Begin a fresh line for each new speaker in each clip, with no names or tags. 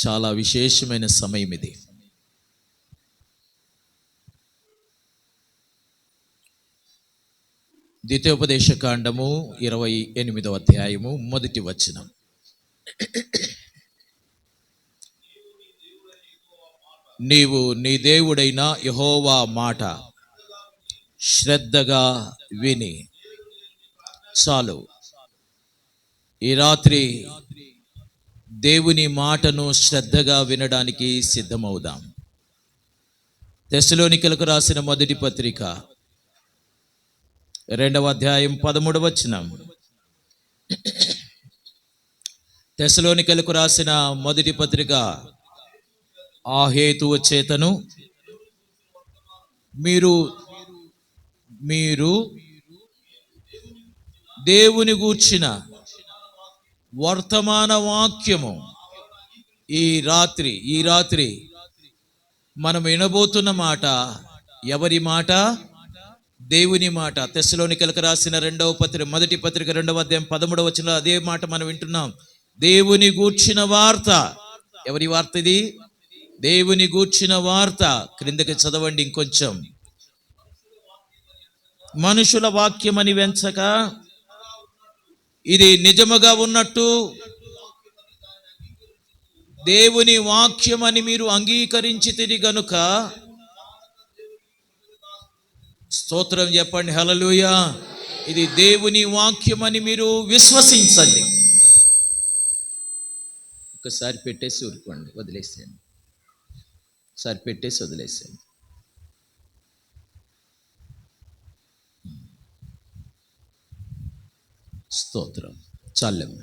చాలా విశేషమైన సమయం ఇది. ద్వితీయోపదేశ కాండము 28వ అధ్యాయము 1వ వచనం. నీవు నీ దేవుడైన యెహోవా మాట శ్రద్ధగా విని. చాలు. ఈ రాత్రి దేవుని మాటను శ్రద్ధగా వినడానికి సిద్ధమవుదాం. తెస్సలోనికలకు రాసిన మొదటి పత్రిక 2వ అధ్యాయం 13వ వచనం. తెస్సలోనికలకు రాసిన మొదటి పత్రిక ఆ హేతువు చేతను మీరు దేవుని గూర్చిన వర్తమాన వాక్యము ఈ రాత్రి మనం వినబోతున్న మాట ఎవరి మాట? దేవుని మాట. తెస్సలోనికలకు రాసిన మొదటి పత్రిక 2వ అధ్యాయం 13వ వచనంలో అదే మాట మనం వింటున్నాం. దేవుని గూర్చిన వార్త. ఎవరి వార్త ఇది? దేవుని గూర్చిన వార్త. క్రిందకి చదవండి ఇంకొంచెం. మనుషుల వాక్యం అని వెంచక ఇది నిజముగా ఉన్నట్టు దేవుని వాక్యం అని మీరు అంగీకరించితిరి గనుక, స్తోత్రం చెప్పండి, హల్లెలూయా. ఇది దేవుని వాక్యం అని మీరు విశ్వసించండి. ఒకసారి పెట్టేసి ఊరుకోండి, వదిలేసేయండి. ఒకసారి పెట్టేసి వదిలేసేయండి. స్తోత్రం. చాలమ్మ,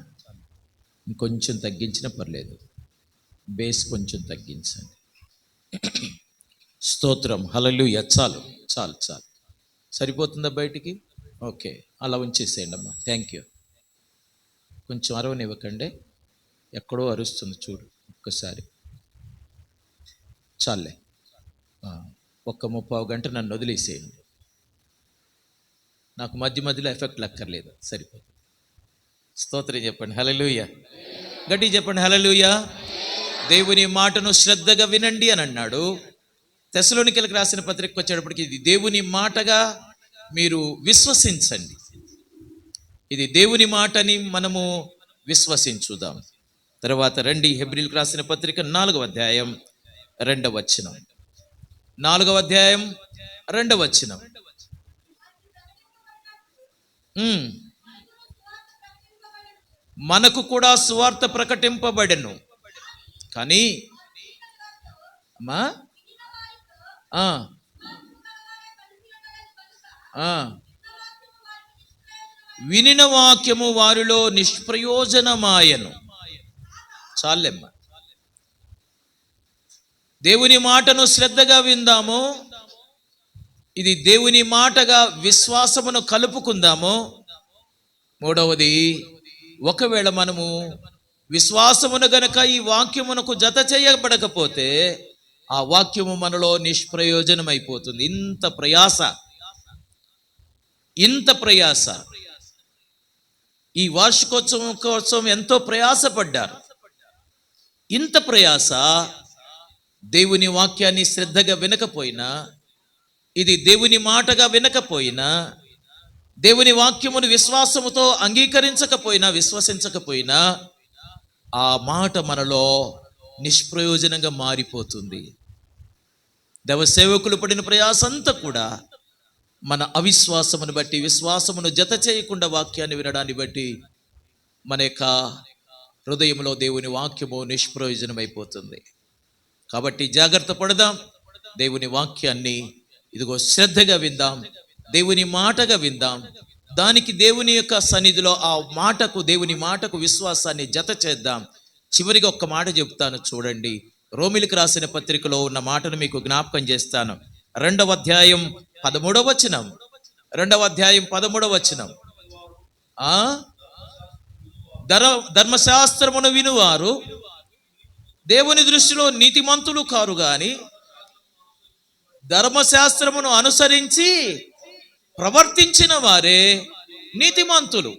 ఇంకొంచెం తగ్గించినా పర్లేదు. బేస్ కొంచెం తగ్గించండి. స్తోత్రం, హల్లెలూయా. చాలు చాలు చాలు. సరిపోతుందా బయటికి? ఓకే, అలా ఉంచేసేయండి అమ్మా. Thank you. కొంచెం అరవనివ్వకండి, ఎక్కడో అరుస్తుంది చూడు. ఒక్కసారి చాలే. ఒక్క 30 గంట నన్ను వదిలేసేయండి. నాకు మధ్యలో ఎఫెక్ట్ లక్కర్లేదు, సరిపోతుంది. స్తోత్రం చెప్పండి, హల్లెలూయా. గట్టిగా చెప్పండి, హల్లెలూయా. దేవుని మాటను శ్రద్ధగా వినండి అని అన్నాడు. తెస్సలోనికలకు రాసిన పత్రికకు వచ్చేటప్పటికి ఇది దేవుని మాటగా మీరు విశ్వసించండి. ఇది దేవుని మాటని మనము విశ్వసించుదాం. తర్వాత రండి, హెబ్రీయులకు రాసిన పత్రిక 4వ అధ్యాయం 2వ వచనం. 4వ అధ్యాయం 2వ వచనం. మనకు కూడా సువార్త ప్రకటింపబడెను, కానీ అమ్మా వినిన వాక్యము వారిలో నిష్ప్రయోజనమాయను. చాలెమ్మ, దేవుని మాటను శ్రద్ధగా విందాము. ఇది దేవుని మాటగా విశ్వాసమును కలుపుకుందాము. మూడవది, ఒకవేళ మనము విశ్వాసమును గనక ఈ వాక్యమునకు జత చేయబడకపోతే ఆ వాక్యము మనలో నిష్ప్రయోజనమైపోతుంది. ఇంత ప్రయాస ఈ వార్షికోత్సవం కోసం ఎంతో ప్రయాసపడ్డారు. ఇంత ప్రయాస దేవుని వాక్యాన్ని శ్రద్ధగా వినకపోయినా, ఇది దేవుని మాటగా వినకపోయినా, దేవుని వాక్యమును విశ్వాసముతో అంగీకరించకపోయినా, విశ్వసించకపోయినా ఆ మాట మనలో నిష్ప్రయోజనంగా మారిపోతుంది. దైవ సేవకులు పడిన ప్రయాసంతా కూడా మన అవిశ్వాసమును బట్టి, విశ్వాసమును జత చేయకుండా వాక్యాన్ని వినడాన్ని బట్టి మన యొక్క హృదయంలో దేవుని వాక్యము నిష్ప్రయోజనమైపోతుంది. కాబట్టి జాగ్రత్త పడదాం. దేవుని వాక్యాన్ని ఇదిగో శ్రద్ధగా విందాం, దేవుని మాటగా విందాం. దానికి దేవుని యొక్క సన్నిధిలో ఆ మాటకు, దేవుని మాటకు విశ్వాసాన్ని జత చేద్దాం. చివరిగా ఒక్క మాట చెప్తాను చూడండి. రోమిలికి రాసిన పత్రికలో ఉన్న మాటను మీకు జ్ఞాపకం చేస్తాను. 2వ అధ్యాయం 13వ వచనం. 2వ అధ్యాయం 13వ వచనం. ధర్మశాస్త్రమును వినువారు దేవుని దృష్టిలో నీతిమంతులు కారు గాని ధర్మశాస్త్రమును అనుసరించి ప్రవర్తించిన వారే నీతిమంతులు.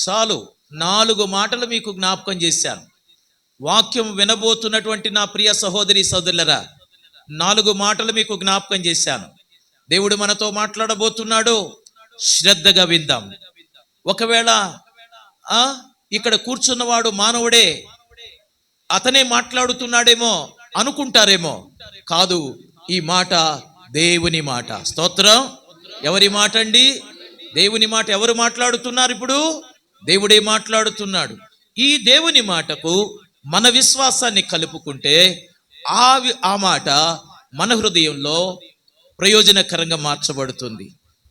చాలు, 4 మాటలు మీకు జ్ఞాపకం చేశాను. వాక్యం వినబోతున్నటువంటి నా ప్రియ సహోదరి సోదరులరా, 4 మాటలు మీకు జ్ఞాపకం చేశాను. దేవుడు మనతో మాట్లాడబోతున్నాడు, శ్రద్ధగా విందాం. ఒకవేళ ఇక్కడ కూర్చున్నవాడు మానవుడే, అతనే మాట్లాడుతున్నాడేమో అనుకుంటారేమో. కాదు, ఈ మాట దేవుని మాట. స్తోత్రం. ఎవరి మాట అండి? దేవుని మాట. ఎవరు మాట్లాడుతున్నారు ఇప్పుడు? దేవుడే మాట్లాడుతున్నాడు. ఈ దేవుని మాటకు మన విశ్వాసాన్ని కలుపుకుంటే ఆ మాట మన హృదయంలో ప్రయోజనకరంగా మార్చబడుతుంది.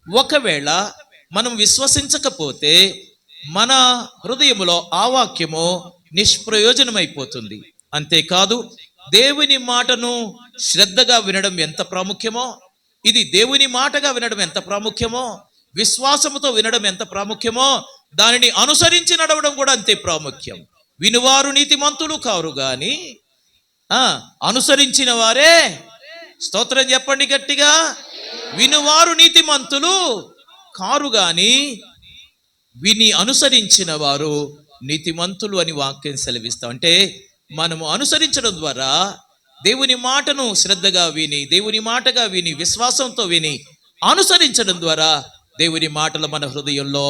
ఒకవేళ మనం విశ్వసించకపోతే మన హృదయములో ఆ వాక్యము నిష్ప్రయోజనమైపోతుంది. అంతేకాదు, దేవుని మాటను శ్రద్ధగా వినడం ఎంత ప్రాముఖ్యమో, ఇది దేవుని మాటగా వినడం ఎంత ప్రాముఖ్యమో, విశ్వాసముతో వినడం ఎంత ప్రాముఖ్యమో, దానిని అనుసరించి నడవడం కూడా అంతే ప్రాముఖ్యం. వినువారు నీతిమంతులు కారు గాని అనుసరించిన వారే, స్తోత్రం చెప్పండి గట్టిగా, వినువారు నీతిమంతులు కారు గాని విని అనుసరించిన వారు నీతిమంతులు అని వాక్యం సెలవిస్తాం. అంటే మనము అనుసరించడం ద్వారా, దేవుని మాటను శ్రద్ధగా విని, దేవుని మాటగా విని, విశ్వాసంతో విని అనుసరించడం ద్వారా దేవుని మాటలు మన హృదయంలో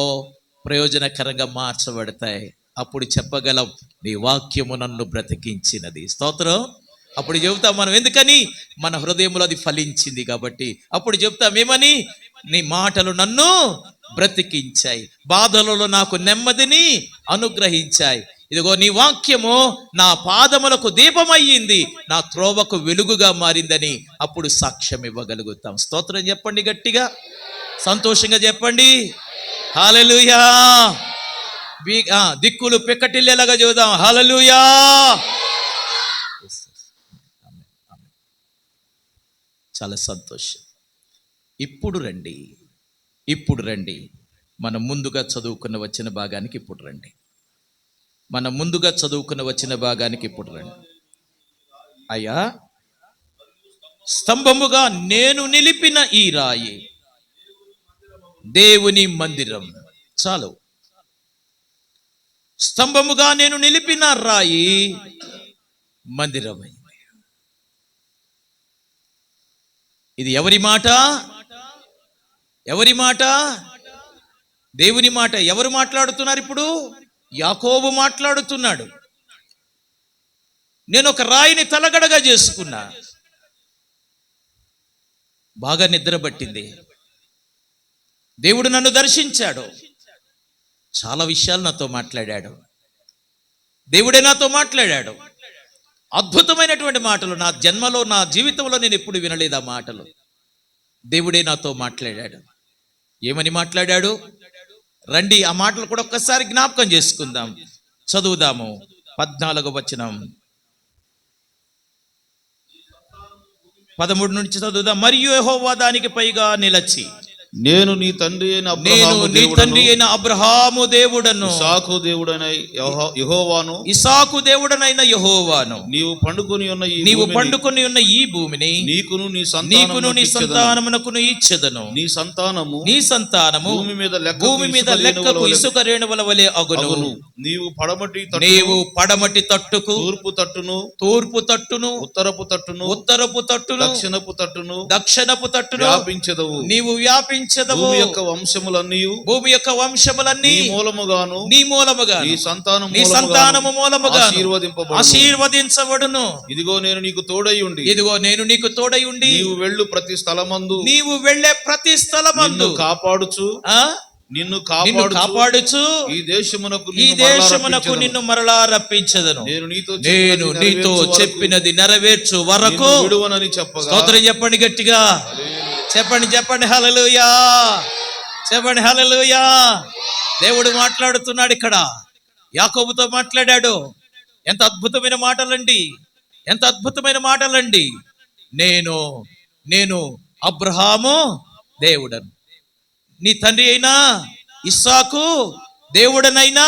ప్రయోజనకరంగా మార్చబడతాయి. అప్పుడు చెప్పగలం, నీ వాక్యము నన్ను బ్రతికించినది. స్తోత్రం. అప్పుడు చెబుతాం మనం, ఎందుకని? మన హృదయంలో అది ఫలించింది కాబట్టి. అప్పుడు చెప్తాం ఏమని? నీ మాటలు నన్ను బ్రతికించాయి, బాధలలో నాకు నెమ్మదిని అనుగ్రహించాయి. ఇదిగో నీ వాక్యము నా పాదములకు దీపమయ్యింది, నా త్రోవకు వెలుగుగా మారిందని అప్పుడు సాక్ష్యం ఇవ్వగలుగుతాం. స్తోత్రం చెప్పండి గట్టిగా, సంతోషంగా చెప్పండి. హల్లెలూయా. దిక్కులు పిక్కటిల్లేలాగా చూద్దాం. హల్లెలూయా. చాలా సంతోషం. ఇప్పుడు రండి మనం ముందుగా చదువుకున్న వచ్చిన భాగానికి ఇప్పుడు రండి. అయ్యా, స్తంభముగా నేను నిలిపిన ఈ రాయి దేవుని మందిరం. చాలు. స్తంభముగా నేను నిలిపిన రాయి మందిరమైంది. ఇది ఎవరి మాట? దేవుని మాట. ఎవరు మాట్లాడుతున్నారు ఇప్పుడు? యాకోబు మాట్లాడుతున్నాడు. నేను ఒక రాయిని తలగడగా చేసుకున్నా, బాగా నిద్ర పట్టింది, దేవుడు నన్ను దర్శించాడు, చాలా విషయాలు నాతో మాట్లాడాడు, దేవుడే నాతో మాట్లాడాడు. అద్భుతమైనటువంటి మాటలు. నా జన్మలో, నా జీవితంలో నేను ఎప్పుడు వినలేదు ఆ మాటలు. దేవుడే నాతో మాట్లాడాడు. ఏమని మాట్లాడాడు? రండి, ఆ మాటలు కూడా ఒక్కసారి జ్ఞాపకం చేసుకుందాం. చదువుదాము. 14వ వచనం, 13 నుంచి చదువుదాం. మరియు యెహోవా దానికి పైగా నిలచి,
నేను నీ తండ్రి అయిన
అబ్రహాము దేవుడను,
ఇస్సాకు దేవుడనైన యెహోవాను
నీవు పండుకొని ఉన్న ఈ భూమిని నీకును నీ సంతానమునకును ఇచ్చెదను.
నీ సంతానము
భూమి మీద లెక్కకు ఇసుక రేణువుల వలె అగును.
నీవు
పడమటి తట్టుకు తూర్పు తట్టును
ఉత్తరపు తట్టును
దక్షిణపు తట్టును
వ్యాపించెదవు.
నీవు వ్యాపించెదవు.
భూమి యొక్క వంశములన్నీ నీ మూలముగా నీ సంతానము మూలముగా
ఆశీర్వదించబడును.
ఇదిగో నేను నీకు తోడై ఉండి నీవు వెళ్ళు ప్రతి స్థలమందు
వెళ్ళే ప్రతి స్థలమందు
నిన్ను
కాపాడుచు ఈ దేశమునకు నిన్ను మరలా రప్పించదను. నేను నీతో చెప్పినది నెరవేర్చు వరకు
విడువనని చెప్పగా.
స్తోత్రం చెప్పండి గట్టిగా, చెప్పండి హల్లెలూయా, హల్లెలూయా. దేవుడు మాట్లాడుతున్నాడు ఇక్కడ, యాకోబుతో మాట్లాడాడు. ఎంత అద్భుతమైన మాటలండి. నేను అబ్రహాము దేవుడను, నీ తండ్రి అయినా ఇస్సాకు దేవుడనైనా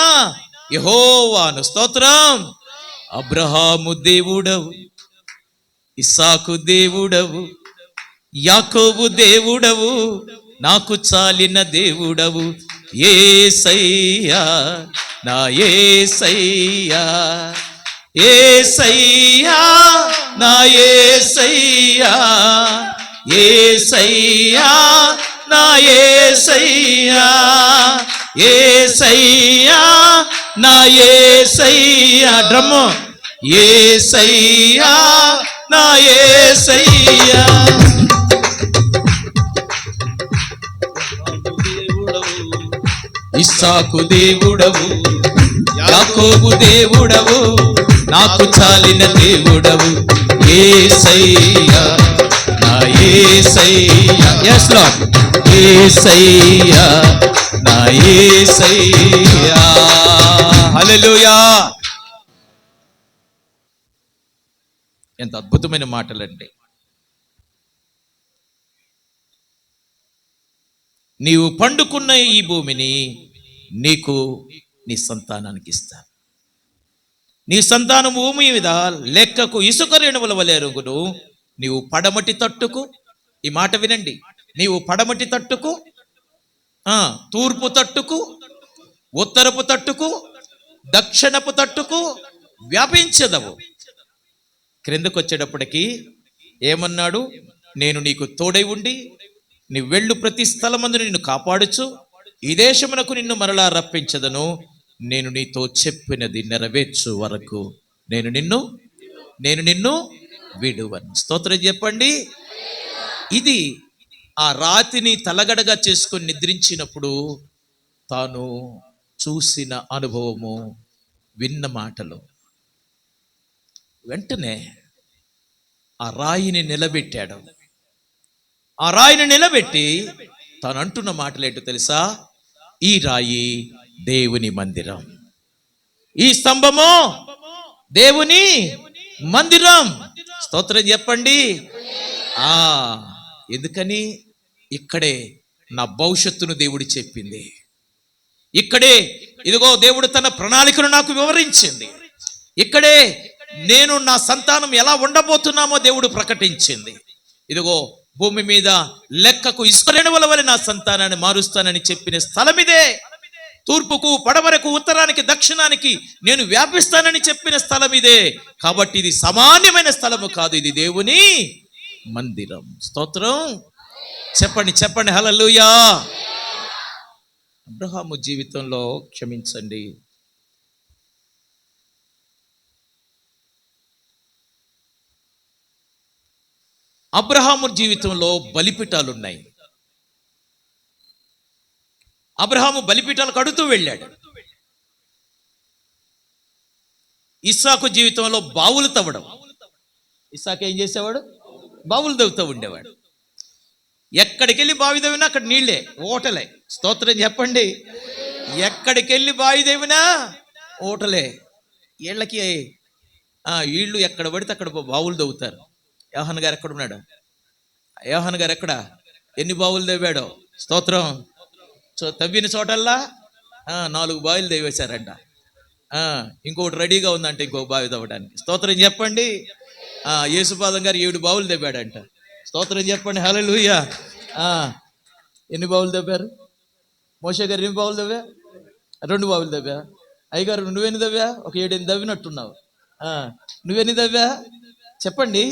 యెహోవాను. స్తోత్రం. అబ్రహాము దేవుడవు, ఇస్సాకు దేవుడవు, యాకోబు దేవుడవు, నాకు చాలిన దేవుడవు యేసయ్యా, నా యేసయ్యా. యేసయ్యా నా యేసయ్యా, యేసయ్యా నా యేసయ్యా, యేసయ్యా నా యేసయ్యా. డ్రమ్ము. యేసయ్యా నా యేసయ్యా. ఇస్సాకు దేవుడవు, యాకోబు దేవుడవు, నాకు చాలిన దేవుడవు, యేసయ్యా నా యేసయ్యా. yes lord, యేసయ్యా నా యేసయ్యా. హల్లెలూయా. ఎంత అద్భుతమైన మాటలండి. నీవు పండుకున్న ఈ భూమిని నీకు నీ సంతానానికి ఇస్తాను. నీ సంతానం భూమి మీద లెక్కకు ఇసుక రేణువుల వలె ఎరుగును. నీవు పడమటి తట్టుకు, ఈ మాట వినండి, నీవు పడమటి తట్టుకు, తూర్పు తట్టుకు, ఉత్తరపు తట్టుకు, దక్షిణపు తట్టుకు వ్యాపించదవు. క్రిందకు వచ్చేటప్పటికి ఏమన్నాడు? నేను నీకు తోడై ఉండి నీ వెళ్ళు ప్రతి స్థలమందు నిన్ను కాపాడుచు ఈ దేశమునకు నిన్ను మరలా రప్పించదను. నేను నీతో చెప్పినది నెరవేర్చు వరకు నేను నిన్ను విడువను. స్తోత్రం చెప్పండి. ఇది ఆ రాతిని తలగడగా చేసుకొని నిద్రించినప్పుడు తాను చూసిన అనుభవము, విన్న మాటలు. వెంటనే ఆ రాయిని నిలబెట్టాడు. ఆ రాయిని నిలబెట్టి తాను అంటున్న మాటలేంటో తెలుసా? ఈ రాయి దేవుని మందిరం, ఈ స్తంభము దేవుని మందిరం. స్తోత్రం చెప్పండి. ఎందుకని? ఇక్కడే నా భవిష్యత్తును దేవుడు చెప్పింది. ఇక్కడే ఇదిగో దేవుడు తన ప్రణాళికను నాకు వివరించింది. ఇక్కడే నేను నా సంతానం ఎలా ఉండబోతున్నామో దేవుడు ప్రకటించింది. ఇదిగో భూమి మీద లెక్కకు ఇసుక రేణువుల వలె నా సంతానాన్ని మారుస్తానని చెప్పిన స్థలం ఇదే. తూర్పుకు, పడమరకు, ఉత్తరానికి, దక్షిణానికి నేను వ్యాపిస్తానని చెప్పిన స్థలం ఇదే. కాబట్టి ఇది సామాన్యమైన స్థలము కాదు, ఇది దేవుని మందిరం. స్తోత్రం చెప్పండి హల్లెలూయా. అబ్రహాము జీవితంలో క్షమించండి, అబ్రహాము జీవితంలో బలిపీఠాలు ఉన్నాయి. అబ్రహాము బలిపీఠాలు కడుతూ వెళ్ళాడు. ఇస్సాకు జీవితంలో బావులు తవ్వడం. ఇస్సాకు ఏం చేసేవాడు? బావులు తవ్వుతూ ఉండేవాడు. ఎక్కడికి వెళ్ళి బావి తవ్వినా అక్కడ నీళ్లే, ఓటలే. స్తోత్రం చెప్పండి. ఎక్కడికి వెళ్ళి బావి తవ్వినా ఓటలే. వీళ్ళకి వీళ్ళు ఎక్కడ పడితే అక్కడ బావులు తవ్వుతారు. యోహాను గారు ఎక్కడ ఉన్నాడు? యోహాను గారు ఎక్కడ ఎన్ని బావులు తవ్వాడో? స్తోత్రం. తవ్విన చోటల్లా 4 బావిలు తవ్వేశారంట. ఇంకొకటి రెడీగా ఉందంటే ఇంకొక బావి తవ్వడానికి. స్తోత్రం చెప్పండి. యేసుపాదం గారు 7 బావులు తవ్వాడంట. స్తోత్రం చెప్పండి హల్లెలూయా. ఎన్ని బావులు తవ్వారు? మోషే గారు ఎన్ని బావులు తవ్వా? 2 బావులు తవ్వా. అయ్యగారు నువ్వెన్ని తవ్వా? ఒక 7 తవ్వినట్టున్నావు. నువ్వెన్ని తవ్వా? చెప్పండి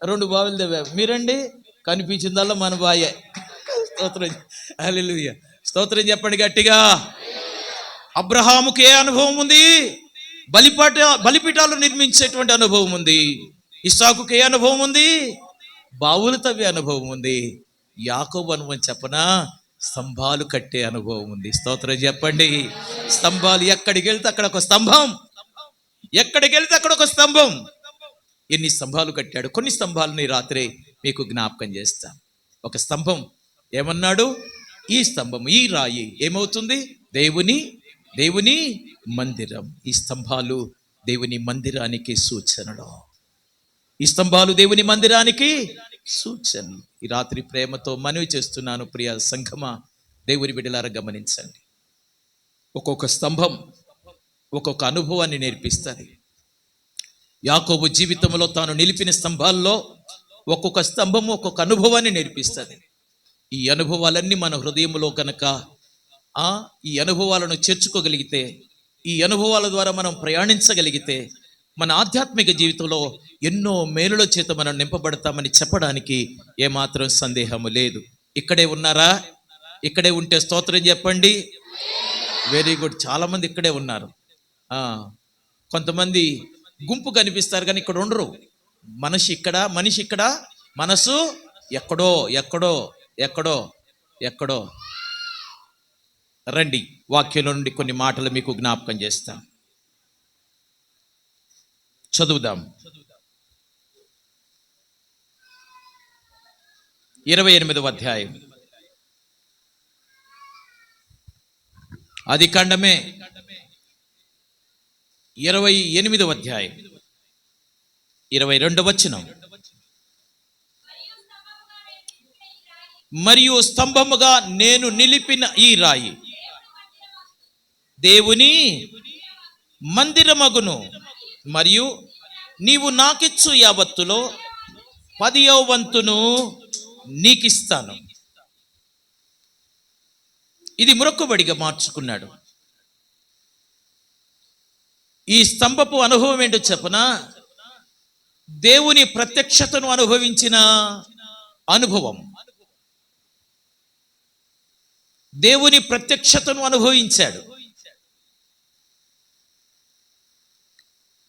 2 బావులు తవ్వా. మీరండి? కనిపించిందల్లా మన బాయే. స్తోత్రం హల్లెలూయా. స్తోత్రం చెప్పండి గట్టిగా. అబ్రహాముకి ఏ అనుభవం ఉంది? బలిపీఠాలు నిర్మించేటువంటి అనుభవం ఉంది. ఇస్సాకుకి ఏ అనుభవం ఉంది? బావులు తవ్వే అనుభవం ఉంది. యాకోబు అనుభవం చెప్పనా? స్తంభాలు కట్టే అనుభవం ఉంది. స్తోత్రం చెప్పండి. స్తంభాలు ఎక్కడికి వెళ్తే అక్కడ ఒక స్తంభం, ఎక్కడికి వెళ్తే అక్కడ ఒక స్తంభం. ఎన్ని స్తంభాలు కట్టాడు. కొన్ని స్తంభాలని రాత్రి మీకు జ్ఞాపకం చేస్తా. ఒక స్తంభం ఏమన్నాడు? ఈ స్తంభం, ఈ రాయి ఏమవుతుంది? దేవుని మందిరం. ఈ స్తంభాలు దేవుని మందిరానికి సూచనలు. ఈ స్తంభాలు దేవుని మందిరానికి సూచనలు. ఈ రాత్రి ప్రేమతో మనవి చేస్తున్నాను ప్రియ సంఘమా, దేవుని బిడ్డలారా గమనించండి. ఒక్కొక్క స్తంభం ఒక్కొక్క అనుభవాన్ని నేర్పిస్తుంది. యాకోబు జీవితంలో తాను నిలిపిన స్తంభాల్లో ఒక్కొక్క స్తంభము ఒక్కొక్క అనుభవాన్ని నేర్పిస్తుంది. ఈ అనుభవాలన్నీ మన హృదయంలో కనుక ఈ అనుభవాలను చేర్చుకోగలిగితే ఈ అనుభవాల ద్వారా మనం ప్రయాణించగలిగితే మన ఆధ్యాత్మిక జీవితంలో ఎన్నో మేలుల చేత మనం నింపబడతామని చెప్పడానికి ఏమాత్రం సందేహము లేదు. ఇక్కడే ఉన్నారా? ఇక్కడే ఉంటే స్తోత్రం చెప్పండి. Very good. చాలా మంది ఇక్కడే ఉన్నారు. కొంతమంది గుంపు కనిపిస్తారు కానీ ఇక్కడ ఉండరు. మనిషి ఇక్కడ మనసు ఎక్కడో ఎక్కడో ఎక్కడో ఎక్కడో. రండి, వాక్యంలో నుండి కొన్ని మాటలు మీకు జ్ఞాపకం చేస్తాం. చదువుదాం. 28వ అధ్యాయం, ఆది కాండమే 28వ అధ్యాయం 22వ వచనం. మరియు స్తంభముగా నేను నిలిపిన ఈ రాయి దేవుని మందిరమగును, మరియు నీవు నాకిచ్చు యావత్తులో 10వ వంతును నీకిస్తాను. ఇది మొక్కుబడిగా మార్చుకున్నాడు. ఈ స్తంభపు అనుభవం ఏంటో చెప్పనా? దేవుని ప్రత్యక్షతను అనుభవించిన అనుభవం. దేవుని ప్రత్యక్షతను అనుభవించాడు.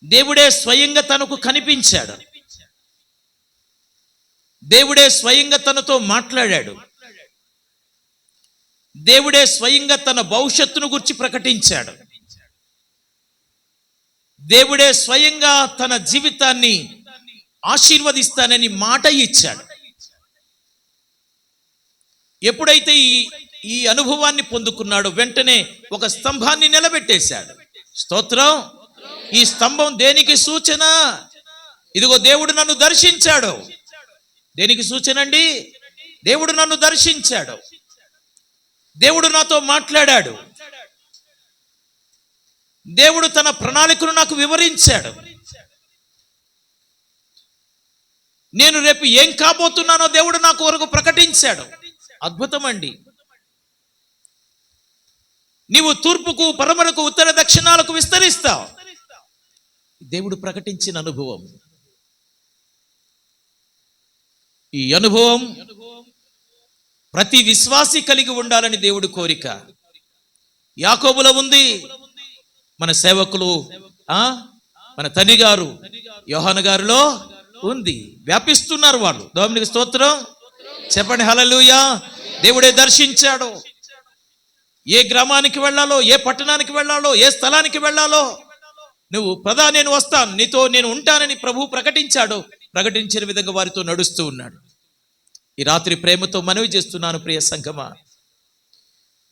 దేవుడే స్వయంగా తనకు కనిపించాడు. దేవుడే స్వయంగా తనతో మాట్లాడాడు. దేవుడే స్వయంగా తన భవిష్యత్తును గురించి ప్రకటించాడు. దేవుడే స్వయంగా తన జీవితాన్ని ఆశీర్వదిస్తానని మాట ఇచ్చాడు. ఎప్పుడైతే ఈ అనుభవాన్ని పొందుకున్నాడో వెంటనే ఒక స్తంభాన్ని నిలబెట్టేశాడు. స్తోత్రం. ఈ స్తంభం దేనికి సూచన? ఇదిగో దేవుడు నన్ను దర్శించాడు. దేనికి సూచన అండి? దేవుడు నన్ను దర్శించాడు. దేవుడు నాతో మాట్లాడాడు. దేవుడు తన ప్రణాళికను నాకు వివరించాడు. నేను రేపు ఏం కాబోతున్నానో దేవుడు నాకు వరకు ప్రకటించాడు. అద్భుతం అండి. నీవు తూర్పుకు, పడమరకు, ఉత్తర దక్షిణాలకు విస్తరిస్తావు. దేవుడు ప్రకటించిన అనుభవం. ఈ అనుభవం ప్రతి విశ్వాసి కలిగి ఉండాలని దేవుడి కోరిక. యాకోబులో ఉంది, మన సేవకులు మన తండ్రి గారు యోహాను గారిలో ఉంది. వ్యాపిస్తున్నారు వాళ్ళు. దేవునికి స్తోత్రం చెప్పండి. హల్లెలూయా. దేవుడే దర్శించాడు. ఏ గ్రామానికి వెళ్ళాలో, ఏ పట్టణానికి వెళ్ళాలో, ఏ స్థలానికి వెళ్ళాలో, నువ్వు నేను వస్తాను, నీతో నేను ఉంటానని ప్రభువు ప్రకటించాడు. ప్రకటించిన విధంగా వారితో నడుస్తూ ఉన్నాడు. ఈ రాత్రి ప్రేమతో మనవి చేస్తున్నాను, ప్రియ సంఘమా,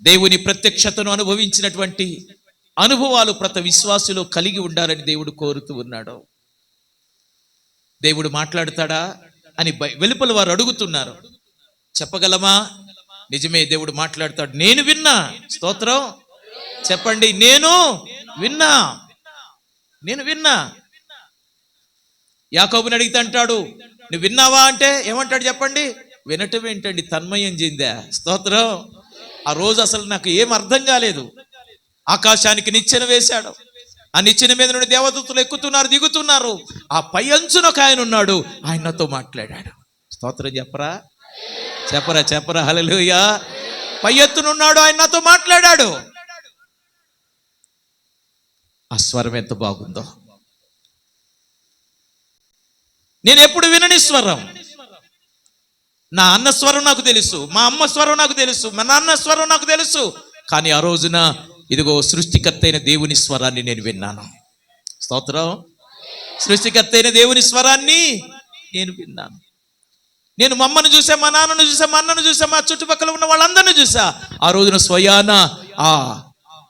దేవుని ప్రత్యక్షతను అనుభవించినటువంటి అనుభవాలు ప్రతి విశ్వాసులో కలిగి ఉండాలని దేవుడు కోరుతూ ఉన్నాడు. దేవుడు మాట్లాడతాడా అని వెలుపల వారు అడుగుతున్నారు. చెప్పగలమా? నిజమే, దేవుడు మాట్లాడతాడు. నేను విన్నా. స్తోత్రం చెప్పండి. నేను విన్నా. యాకోబుని అడిగితే అంటాడు, నువ్వు విన్నావా అంటే ఏమంటాడు చెప్పండి? వినటం ఏంటండి, తన్మయం చెందా. స్తోత్రం. ఆ రోజు అసలు నాకు ఏం అర్థం కాలేదు. ఆకాశానికి నిచ్చెన వేశాడు. ఆ నిచ్చెన మీద నుండి దేవదూతలు ఎక్కుతున్నారు, దిగుతున్నారు. ఆ పై అంచున ఒక ఆయన ఉన్నాడు. ఆయనతో మాట్లాడాడు. స్తోత్రం చెప్పరా. హల్లెలూయా. పై ఎత్తునున్నాడు, ఆయన నాతో మాట్లాడాడు. ఆ స్వరం ఎంత బాగుందో. నేను ఎప్పుడు వినని స్వరం. నా అన్న స్వరం నాకు తెలుసు, మా అమ్మ స్వరం నాకు తెలుసు, మా నాన్న స్వరం నాకు తెలుసు. కానీ ఆ రోజున ఇదిగో సృష్టికర్త అయిన దేవుని స్వరాన్ని నేను విన్నాను. స్తోత్రం. సృష్టికర్త అయిన దేవుని స్వరాన్ని నేను విన్నాను. నేను మా అమ్మను చూసా, మా నాన్నను చూసా, మా అన్నను చూసా, మా చుట్టుపక్కల ఉన్న వాళ్ళందరినీ చూసా. ఆ రోజున స్వయాన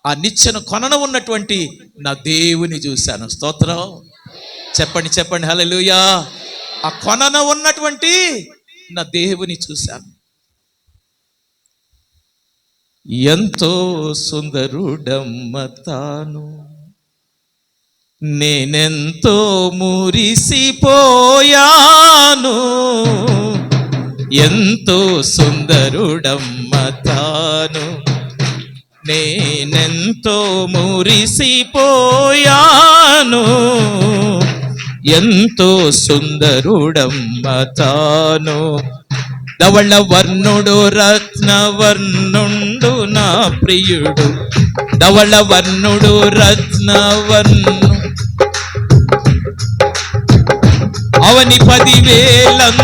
ఆ నిచ్చెన కొనన ఉన్నటువంటి నా దేవుని చూశాను. స్తోత్రం చెప్పండి. హల్లెలూయా. ఆ కొనన ఉన్నటువంటి నా దేవుని చూశాను. ఎంతో సుందరుడమ్మ తాను, నేనెంతో మురిసిపోయాను. ఎంతో సుందరుడమ్మ తాను, నేనెంతో మురిసిపోయాను, ఎంతో సుందరుడమ్మ తాను. ధవళ వర్ణుడు రత్నవర్ణుండు నా ప్రియుడు, ధవళ వర్ణుడు రత్నవర్ణు. అవని 10,000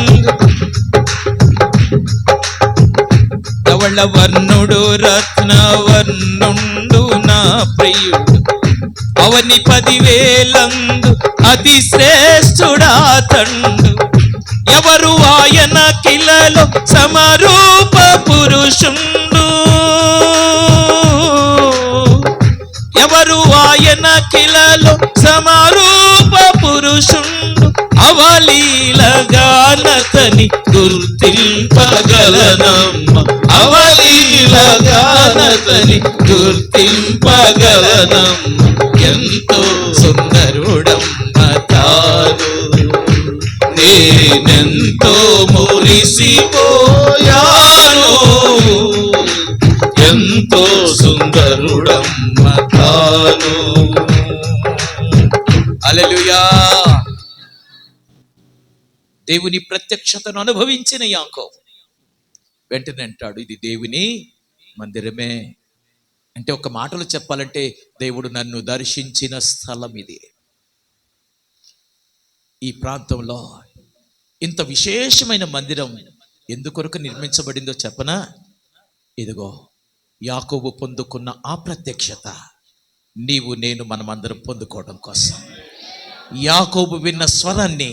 ధవళ వర్ణుడు రత్నవర్ణుండు నా ప్రియుడు, అవని 10,000 అతి శ్రేష్ఠుడాతండు. ఎవరు ఆయన కిలలో సమరూప పురుషుండు, ఎవరు ఆయన కిలలో సమరూప పురుషుండు. అవలీలగానతని గుర్తింపగలనమ్మ, అవలీలగానతని గుర్తింపగలనమ్మ, ఎంతో సుందరుడమ్మ తాను. నేనెంతో మురిసిపోయాను, ఎంతో సుందరుడమ్మ తాను. హల్లెలూయా. దేవుని ప్రత్యక్షతను అనుభవించిన యాకోబు వెంటనే అంటాడు, ఇది దేవుని మందిరమే. అంటే ఒక మాటలో చెప్పాలంటే దేవుడు నన్ను దర్శించిన స్థలం ఇది. ఈ ప్రాంతంలో ఇంత విశేషమైన మందిరం ఎందుకొరకు నిర్మించబడిందో చెప్పనా? ఇదిగో యాకోబు పొందుకున్న ఆ ప్రత్యక్షత నీవు నేను మనమందరం పొందుకోవడం కోసం, యాకోబు విన్న స్వరాన్ని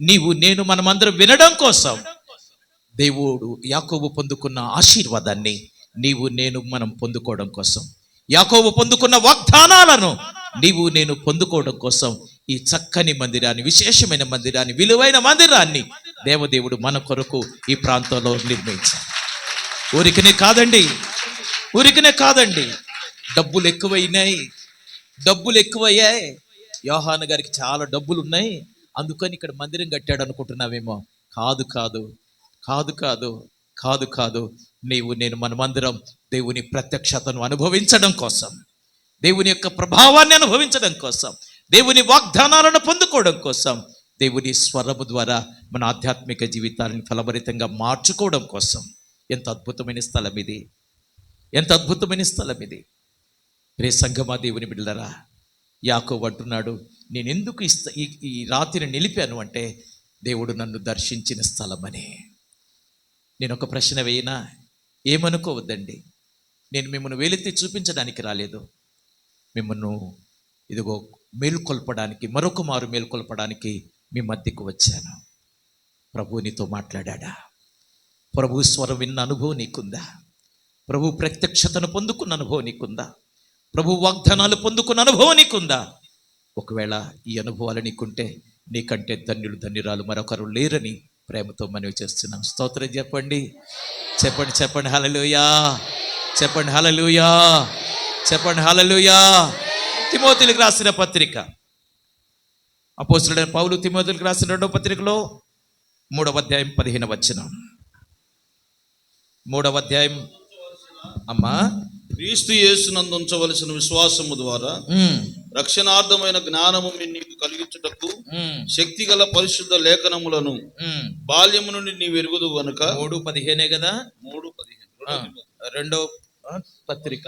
నీవు నేను మనమందరం వినడం కోసం, దేవుడు యాకోబు పొందుకున్న ఆశీర్వాదాన్ని నీవు నేను మనం పొందుకోవడం కోసం, యాకోబు పొందుకున్న వాగ్దానాలను నీవు నేను పొందుకోవడం కోసం ఈ చక్కని మందిరాన్ని, విశేషమైన మందిరాన్ని, విలువైన మందిరాన్ని దేవదేవుడు మన కొరకు ఈ ప్రాంతంలో నిర్మించాడు. ఊరికనే కాదండి, డబ్బులు ఎక్కువయ్యాయి. యోహాను గారికి చాలా డబ్బులు ఉన్నాయి, అందుకని ఇక్కడ మందిరం కట్టాడు అనుకుంటున్నావేమో. కాదు. నీవు నేను మనమందరం దేవుని ప్రత్యక్షతను అనుభవించడం కోసం, దేవుని యొక్క ప్రభావాన్ని అనుభవించడం కోసం, దేవుని వాగ్దానాలను పొందుకోవడం కోసం, దేవుని స్వరము ద్వారా మన ఆధ్యాత్మిక జీవితాన్ని ఫలభరితంగా మార్చుకోవడం కోసం. ఎంత అద్భుతమైన స్థలం ఇది, ఎంత అద్భుతమైన స్థలం ఇది. రే సంఘమా, దేవుని బిడ్డలారా, యాకోబు అంటున్నాడు, నేను ఎందుకు ఈ రాత్రిని నిలిపాను అంటే దేవుడు నన్ను దర్శించిన స్థలమని. నేను ఒక ప్రశ్న వేయినా ఏమనుకోవద్దండి. నేను మిమ్మల్ని వేలెత్తి చూపించడానికి రాలేదు, మిమ్మల్ని ఇదిగో మేలుకొల్పడానికి, మరొక మారు మేలుకొల్పడానికి మీ మధ్యకు వచ్చాను. ప్రభు నీతో మాట్లాడా? ప్రభు స్వరం విన్న అనుభవం నీకుందా? ప్రభు ప్రత్యక్షతను పొందుకున్న అనుభవం నీకుందా? ప్రభు వాగ్దానాలు పొందుకున్న అనుభవం నీకుందా? ఒకవేళ ఈ అనుభవాలు నీకుంటే నీకంటే ధన్యురాలు మరొకరు లేరని ప్రేమతో మనవి చేస్తున్నాం. స్తోత్రం చెప్పండి. హల్లెలూయా. చెప్పండి హల్లెలూయా. తిమోతిలకు రాసిన పత్రిక, అపోస్తలుడైన పౌలు తిమోతిలకు రాసిన 2వ పత్రికలో 3వ అధ్యాయం 15వ వచనం. 3వ అధ్యాయం. అమ్మా,
క్రీస్తు యేసునందు ఉంచవలసిన విశ్వాసము ద్వారా రక్షణార్థమైన జ్ఞానము నీకు కలిగించుటకు శక్తిగల పరిశుద్ధ లేఖనములను బాల్యము నుండి నీవు ఎరుగుదు గనుక.
3:15 కదా.
3:15
రెండో పత్రిక.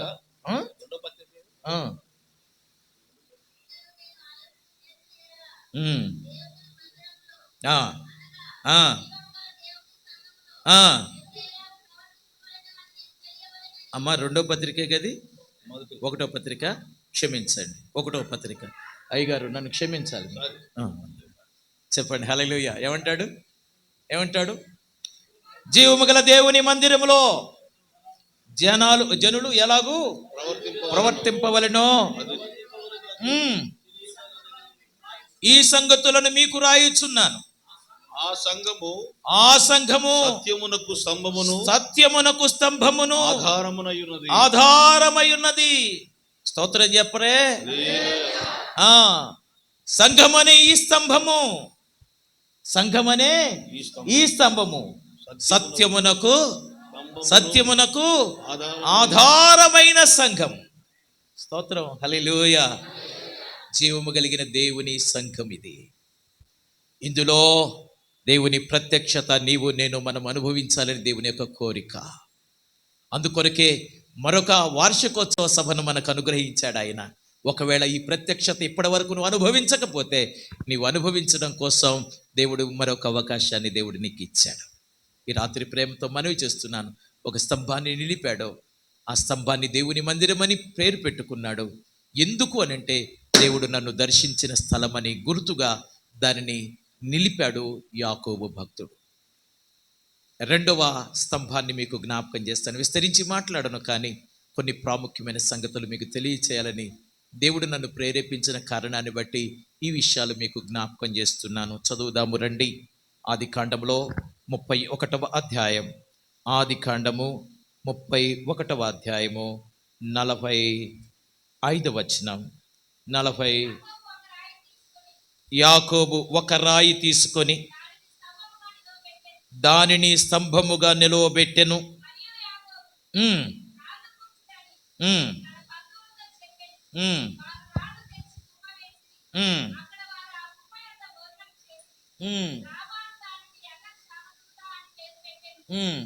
అమ్మ, 2వ పత్రికే గది. 1వ పత్రిక, క్షమించండి. 1వ పత్రిక. అయ్యగారు నన్ను క్షమించాలి. చెప్పండి హల్లెలూయా. ఏమంటాడు? జీవము గల దేవుని మందిరములో జనులు ఎలాగూ ప్రవర్తింపవలెనో ఈ సంగతులను మీకు రాయిచున్నాను. ఆ సంఘము సత్యమునకు స్తంభమును ఆధారమయున్నది. స్తోత్రం చెప్పరే. సంఘమనే ఈ స్తంభము, సంఘమనే ఈ స్తంభము సత్యమునకు సత్యమునకు
ఆధారం
ఆధారమైన సంఘం. స్తోత్రం, హల్లెలూయా. జీవము కలిగిన దేవుని సంఘం ఇది. ఇందులో దేవుని ప్రత్యక్షత నీవు నేను మనం అనుభవించాలని దేవుని యొక్క కోరిక. అందుకొరకే మరొక వార్షికోత్సవ సభను మనకు అనుగ్రహించాడు ఆయన. ఒకవేళ ఈ ప్రత్యక్షత ఇప్పటి వరకు నువ్వు అనుభవించకపోతే నీవు అనుభవించడం కోసం దేవుడు మరొక అవకాశాన్ని దేవుడు నీకు ఇచ్చాడు. ఈ రాత్రి ప్రేమతో మనవి చేస్తున్నాను, ఒక స్తంభాన్ని నిలిపాడు. ఆ స్తంభాన్ని దేవుని మందిరమని పేరు పెట్టుకున్నాడు. ఎందుకు అనంటే దేవుడు నన్ను దర్శించిన స్థలమని గుర్తుగా దానిని నిలిపాడు యాకోబు భక్తుడు. రెండవ స్తంభాన్ని మీకు జ్ఞాపకం చేస్తాను. విస్తరించి మాట్లాడను, కానీ కొన్ని ప్రాముఖ్యమైన సంగతులు మీకు తెలియచేయాలని దేవుడు నన్ను ప్రేరేపించిన కారణాన్ని బట్టి ఈ విషయాలు మీకు జ్ఞాపకం చేస్తున్నాను. చదువుదాము రండి. ఆదికాండంలో 31వ అధ్యాయం, ఆదికాండము 31వ అధ్యాయము 45వ వచనం. 40 యాకోబు ఒక రాయి తీసుకొని దానిని స్తంభముగా నిలువబెట్టెను. ఉమ్, ఉమ్, ఉమ్, ఉమ్, ఉమ్, ఉమ్.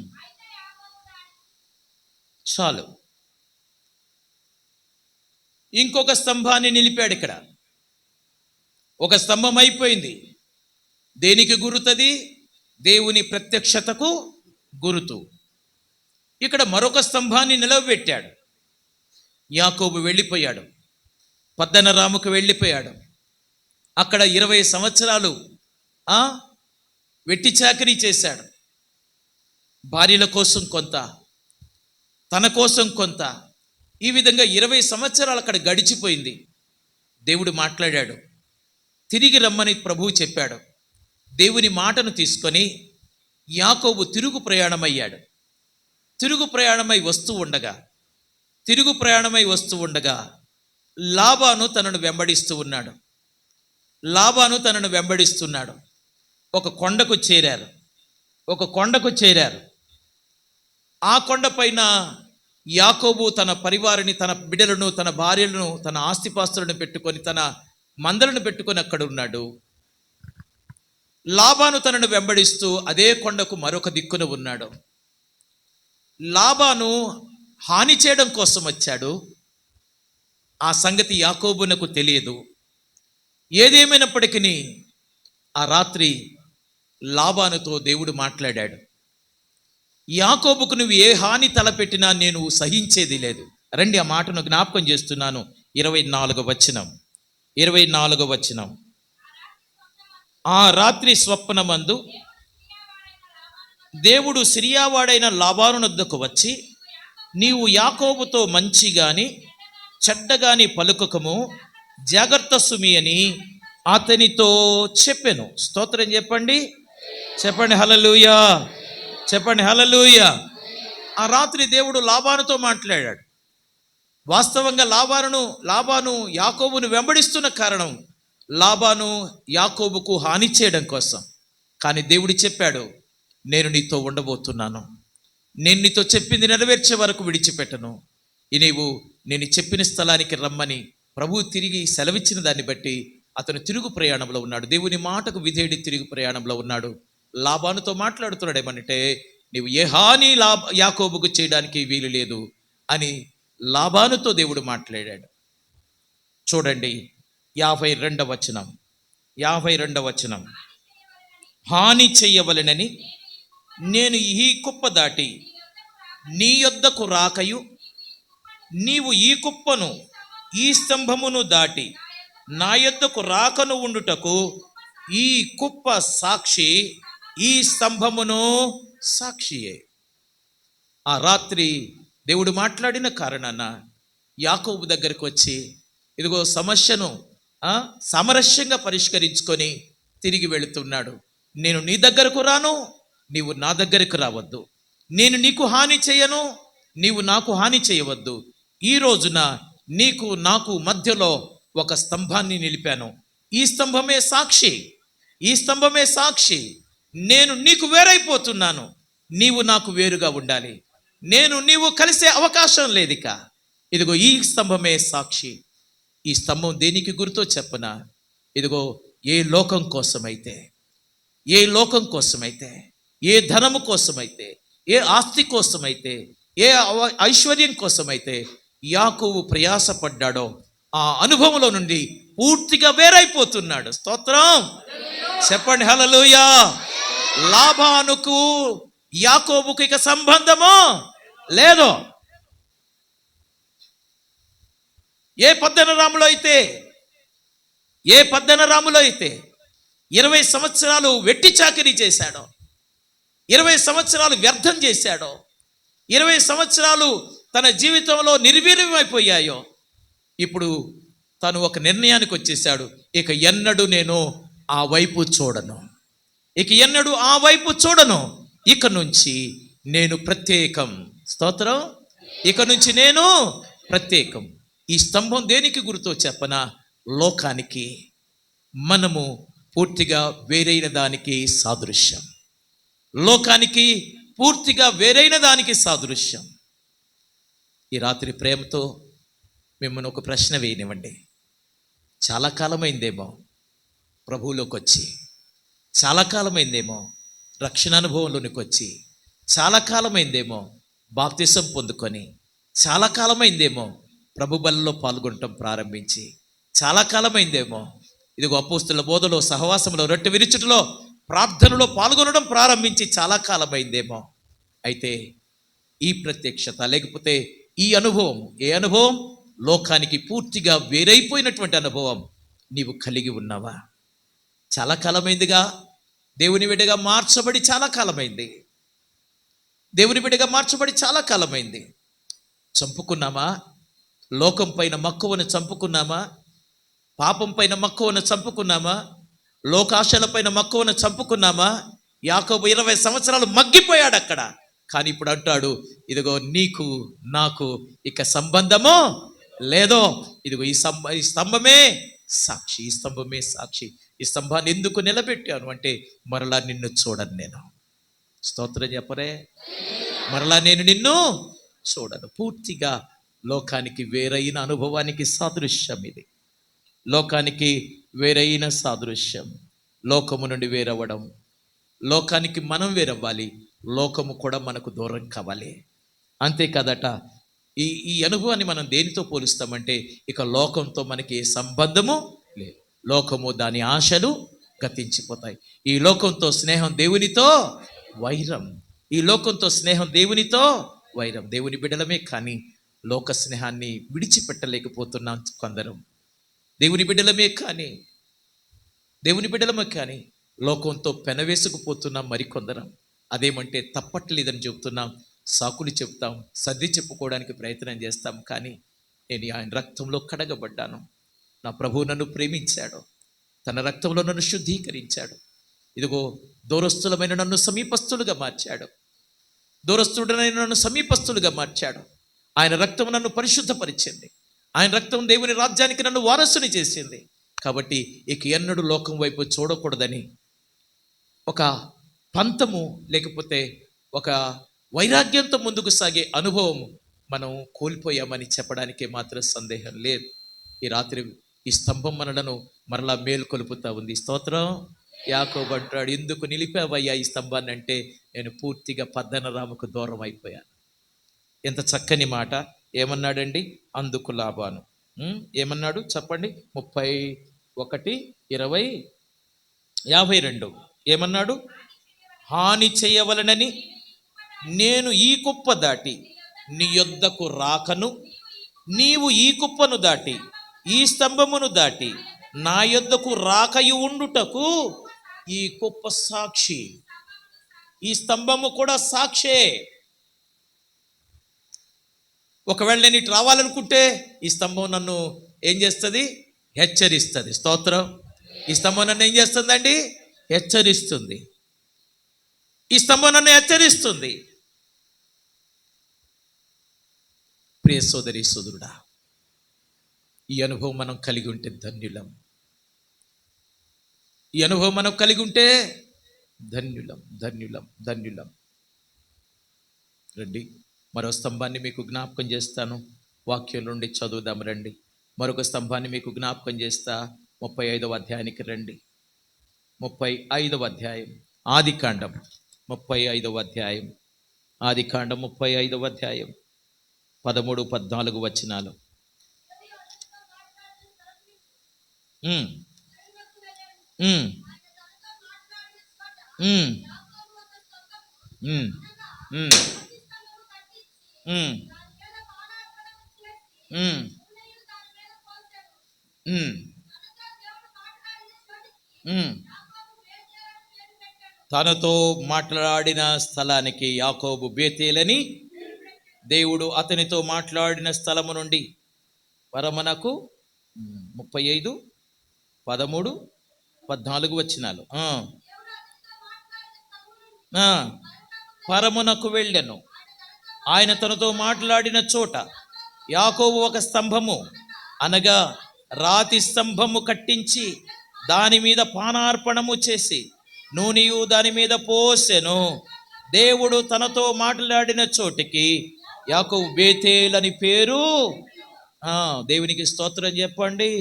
చాలు. ఇంకొక స్తంభాన్ని నిలిపాడు ఇక్కడ. ఒక స్తంభం అయిపోయింది. దేనికి గురుతది? దేవుని ప్రత్యక్షతకు గురుతు. ఇక్కడ మరొక స్తంభాన్ని నిలవబెట్టాడు. యాకోబు వెళ్ళిపోయాడు, పద్దనరాముకు వెళ్ళిపోయాడు. అక్కడ 20 సంవత్సరాలు వెట్టి చాకరీ చేశాడు. భార్యల కోసం కొంత, తన కోసం కొంత, ఈ విధంగా 20 సంవత్సరాలు అక్కడ గడిచిపోయింది. దేవుడు మాట్లాడాడు, తిరిగి రమ్మని ప్రభువు చెప్పాడు. దేవుని మాటను తీసుకొని యాకోబు తిరుగు ప్రయాణమయ్యాడు. తిరుగు ప్రయాణమై వస్తూ ఉండగా లాబాను తనను వెంబడిస్తున్నాడు. ఒక కొండకు చేరారు. ఆ కొండ పైన యాకోబు తన పరివారిని, తన బిడ్డలను, తన భార్యలను, తన ఆస్తిపాస్తులను పెట్టుకొని, తన మందలను పెట్టుకొని అక్కడ ఉన్నాడు. లాబాను తనను వెంబడిస్తూ అదే కొండకు మరొక దిక్కున ఉన్నాడు. లాబాను హాని చేయడం కోసం వచ్చాడు. ఆ సంగతి యాకోబునకు తెలియదు. ఏదేమైనప్పటికీ ఆ రాత్రి లాబానుతో దేవుడు మాట్లాడాడు. యాకోబుకు నువ్వు ఏ హాని తలపెట్టినా నేను సహించేది లేదు. రండి, ఆ మాటను జ్ఞాపకం చేస్తున్నాను. 24వ వచనం. ఆ రాత్రి స్వప్నమందు దేవుడు సిరియావాడైన లాబానునొద్దకు వచ్చి, నీవు యాకోబుతో మంచి గాని చెడ్డగాని పలుకకము, జాగ్రత్త సుమి అని అతనితో చెప్పెను. స్తోత్రం చెప్పండి, హల్లెలూయా, హల్లెలూయా. ఆ రాత్రి దేవుడు లాబానుతో మాట్లాడాడు. వాస్తవంగా లాబాను యాకోబును వెంబడిస్తున్న కారణం లాబాను యాకోబుకు హాని చేయడం కోసం. కానీ దేవుడు చెప్పాడు, నేను నీతో ఉండబోతున్నాను, నేను నీతో చెప్పింది నెరవేర్చే వరకు విడిచిపెట్టను. నేను చెప్పిన స్థలానికి రమ్మని ప్రభువు తిరిగి సెలవిచ్చిన దాన్ని బట్టి అతను తిరుగు ప్రయాణంలో ఉన్నాడు. దేవుని మాటకు విధేయుడి తిరుగు ప్రయాణంలో ఉన్నాడు. లాబానుతో మాట్లాడుతున్నాడు ఏమనంటే, నీవు ఏ హాని యాకోబుకు చేయడానికి వీలు లేదు అని లాబానుతో దేవుడు మాట్లాడాడు. చూడండి 52వ వచనం. హాని చెయ్యవలెనని నేను ఈ కుప్ప దాటి నీ యొద్దకు రాకయు, నీవు ఈ కుప్పను, ఈ స్తంభమును దాటి నా యొద్దకు రాకను ఉండుటకు ఈ కుప్ప సాక్షి, ఈ స్తంభమును సాక్షియే. ఆ రాత్రి దేవుడు మాట్లాడిన కారణాన యాకోబు దగ్గరకు వచ్చి, ఇదిగో సమస్యను సామరస్యంగా పరిష్కరించుకొని తిరిగి వెళుతున్నాడు. నేను నీ దగ్గరకు రాను, నీవు నా దగ్గరకు రావద్దు. నేను నీకు హాని చేయను, నీవు నాకు హాని చేయవద్దు. ఈ రోజున నీకు నాకు మధ్యలో ఒక స్తంభాన్ని నిలిపాను. ఈ స్తంభమే సాక్షి. నేను నీకు వేరైపోతున్నాను, నీవు నాకు వేరుగా ఉండాలి. నీవు కలిసే అవకాశం లేదిక. ఇదిగో ఈ స్తంభమే సాక్షి. ఈ స్తంభం దేనికి గుర్తో చెప్పనా? ఇదిగో ఏ లోకం కోసమైతే, ఏ లోకం కోసమైతే, ఏ ధనము కోసమైతే, ఏ ఆస్తి కోసమైతే, ఏ ఐశ్వర్యం కోసమైతే యాకోబు ప్రయాసపడ్డాడో ఆ అనుభవంలో నుండి పూర్తిగా వేరైపోతున్నాడు. స్తోత్రం చెప్పండి హల్లెలూయా. లాబానుకు యాకోబుకు ఇక సంబంధము లేదు. ఏ పద్దనరాములో అయితే 20 సంవత్సరాలు వెట్టి చాకిరీ చేశాడో, 20 సంవత్సరాలు వ్యర్థం చేశాడో, 20 సంవత్సరాలు తన జీవితంలో నిర్వీర్యమైపోయాయో, ఇప్పుడు తను ఒక నిర్ణయానికి వచ్చేసాడు. ఇక ఎన్నడూ నేను ఆ వైపు చూడను, ఇక నుంచి నేను ప్రత్యేకం. స్తోత్రం. ఇక నుంచి నేను ప్రత్యేకం. ఈ స్తంభం దేనికి గుర్తో చెప్పనా? లోకానికి మనము పూర్తిగా వేరైన దానికి సాదృశ్యం. లోకానికి పూర్తిగా వేరైన దానికి సాదృశ్యం. ఈ రాత్రి ప్రేమతో మిమ్మల్ని ఒక ప్రశ్న వేయనివ్వండి. చాలా కాలమైందేమో ప్రభువులోకి వచ్చి, చాలా కాలమైందేమో రక్షణ అనుభవంలోనికి వచ్చి, చాలా కాలమైందేమో బాప్తిసం పొందుకొని, చాలా కాలమైందేమో ప్రభు బలిలో పాల్గొనటం ప్రారంభించి, చాలా కాలమైందేమో ఇదిగో అపోస్తుల బోధలో, సహవాసంలో, రొట్టె విరుచుటలో, ప్రార్థనలో పాల్గొనడం ప్రారంభించి చాలా కాలమైందేమో. అయితే ఈ ప్రత్యక్షత లేకపోతే ఈ అనుభవం, ఏ అనుభవం? లోకానికి పూర్తిగా వేరైపోయినటువంటి అనుభవం నీవు కలిగి ఉన్నావా? చాలా కాలమైందిగా. దేవుని బిడ్డగా మార్చబడి చాలా కాలమైంది. చంపుకున్నామా? లోకం పైన మక్కువను చంపుకున్నామా? పాపం పైన మక్కువను చంపుకున్నామా? లోకాశల పైన మక్కువను చంపుకున్నామా? యాకోబు 20 సంవత్సరాలు మగ్గిపోయాడు అక్కడ. కానీ ఇప్పుడు అంటాడు, ఇదిగో నీకు నాకు ఇక సంబంధము లేదో. ఇదిగో ఈ స్తంభమే సాక్షి. ఈ స్తంభాన్ని ఎందుకు నిలబెట్టాను అంటే మరలా నిన్ను చూడను నేను. స్తోత్రం చెప్పరే. మరలా నేను నిన్ను చూడను. పూర్తిగా లోకానికి వేరైన అనుభవానికి సాదృశ్యం ఇది. లోకానికి వేరైన సాదృశ్యం. లోకము నుండి వేరవ్వడం, లోకానికి మనం వేరవ్వాలి, లోకము కూడా మనకు దూరం కావాలి. అంతేకాదట. ఈ అనుభవాన్ని మనం దేనితో పోలుస్తామంటే ఇక లోకంతో మనకి ఏ సంబంధము లేదు. లోకము దాని ఆశలు గతించిపోతాయి. ఈ లోకంతో స్నేహం దేవునితో వైరం. దేవుని బిడ్డలమే కానీ లోక స్నేహాన్ని విడిచిపెట్టలేకపోతున్నాం కొందరం. దేవుని బిడ్డలమే కానీ లోకంతో పెనవేసుకుపోతున్నాం మరికొందరం. అదేమంటే తప్పట్లేదని చెబుతున్నాం, సాకులు చెప్తాం, సర్ది చెప్పుకోవడానికి ప్రయత్నం చేస్తాం. కానీ నేను ఆయన రక్తంలో కడగబడ్డాను. నా ప్రభువు నన్ను ప్రేమించాడు, తన రక్తంలో నన్ను శుద్ధీకరించాడు. ఇదిగో దూరస్తులమైన నన్ను సమీపస్తులుగా మార్చాడు. ఆయన రక్తం నన్ను పరిశుద్ధపరిచింది. ఆయన రక్తం దేవుని రాజ్యానికి నన్ను వారసుని చేసింది. కాబట్టి ఇక ఎన్నడూ లోకం వైపు చూడకూడదని ఒక పంతము లేకపోతే ఒక వైరాగ్యంతో ముందుకు సాగే అనుభవం మనం కోల్పోయామని చెప్పడానికి మాత్రం సందేహం లేదు. ఈ రాత్రి ఈ స్తంభం మనలను మరలా మేలుకొలుపుతా ఉంది. స్తోత్రం. యాకోబు అంటాడు, ఎందుకు నిలిపావయ్యా ఈ స్తంభాన్ని అంటే నేను పూర్తిగా పద్దనరాముకు దూరం అయిపోయాను. ఎంత చక్కని మాట. ఏమన్నాడండి? అందుకు లాబాను ఏమన్నాడు చెప్పండి? 31:20-52 ఏమన్నాడు? హాని చేయవలనని నేను ఈ కుప్ప దాటి నీ యొద్దకు రాకను, నీవు ఈ కుప్పను దాటి ఈ స్తంభమును దాటి నా యొద్దకు రాకయు ఉండుటకు ఈ కుప్ప సాక్షి, ఈ స్తంభము కూడా సాక్షే. ఒకవేళ నేను ఇటు రావాలనుకుంటే ఈ స్తంభం నన్ను ఏం చేస్తుంది? హెచ్చరిస్తుంది. స్తోత్రం. ఈ స్తంభం నన్ను ఏం చేస్తుందండి? హెచ్చరిస్తుంది. ఈ స్తంభం నన్ను హెచ్చరిస్తుంది. ప్రియ సోదరి సోదరుడా, ఈ అనుభవం మనం కలిగి ఉంటే ధన్యులం. ధన్యులం. రండి మరో స్తంభాన్ని మీకు జ్ఞాపకం చేస్తాను. వాక్యం నుండి చదువుదాం రండి. మరొక స్తంభాన్ని మీకు జ్ఞాపకం చేస్తా. 35వ అధ్యాయానికి రండి. 35వ అధ్యాయం ఆదికాండం 35వ అధ్యాయం ఆదికాండం 35వ అధ్యాయం 13, 14 వచనాలు. ఉమ్, ఉమ్, ఉమ్, ఉమ్, ఉమ్, ఉమ్, ఉమ్, ఉమ్, ఉమ్. తనతో మాట్లాడిన స్థలానికి యాకోబు బేతేలని, దేవుడు అతనితో మాట్లాడిన స్థలము నుండి పరమనకు 35, 13, 14 వచనాలు. పరమునకు వెళ్ళెను. ఆయన తనతో మాట్లాడిన చోట యాకోబు ఒక స్తంభము అనగా రాతి స్తంభము కట్టించి దాని మీద పానార్పణము చేసి నూనెయు దాని మీద పోసెను. దేవుడు తనతో మాట్లాడిన చోటికి యాకోబు బేతేల్ అని పేరు. దేవునికి స్తోత్రం చెప్పండి,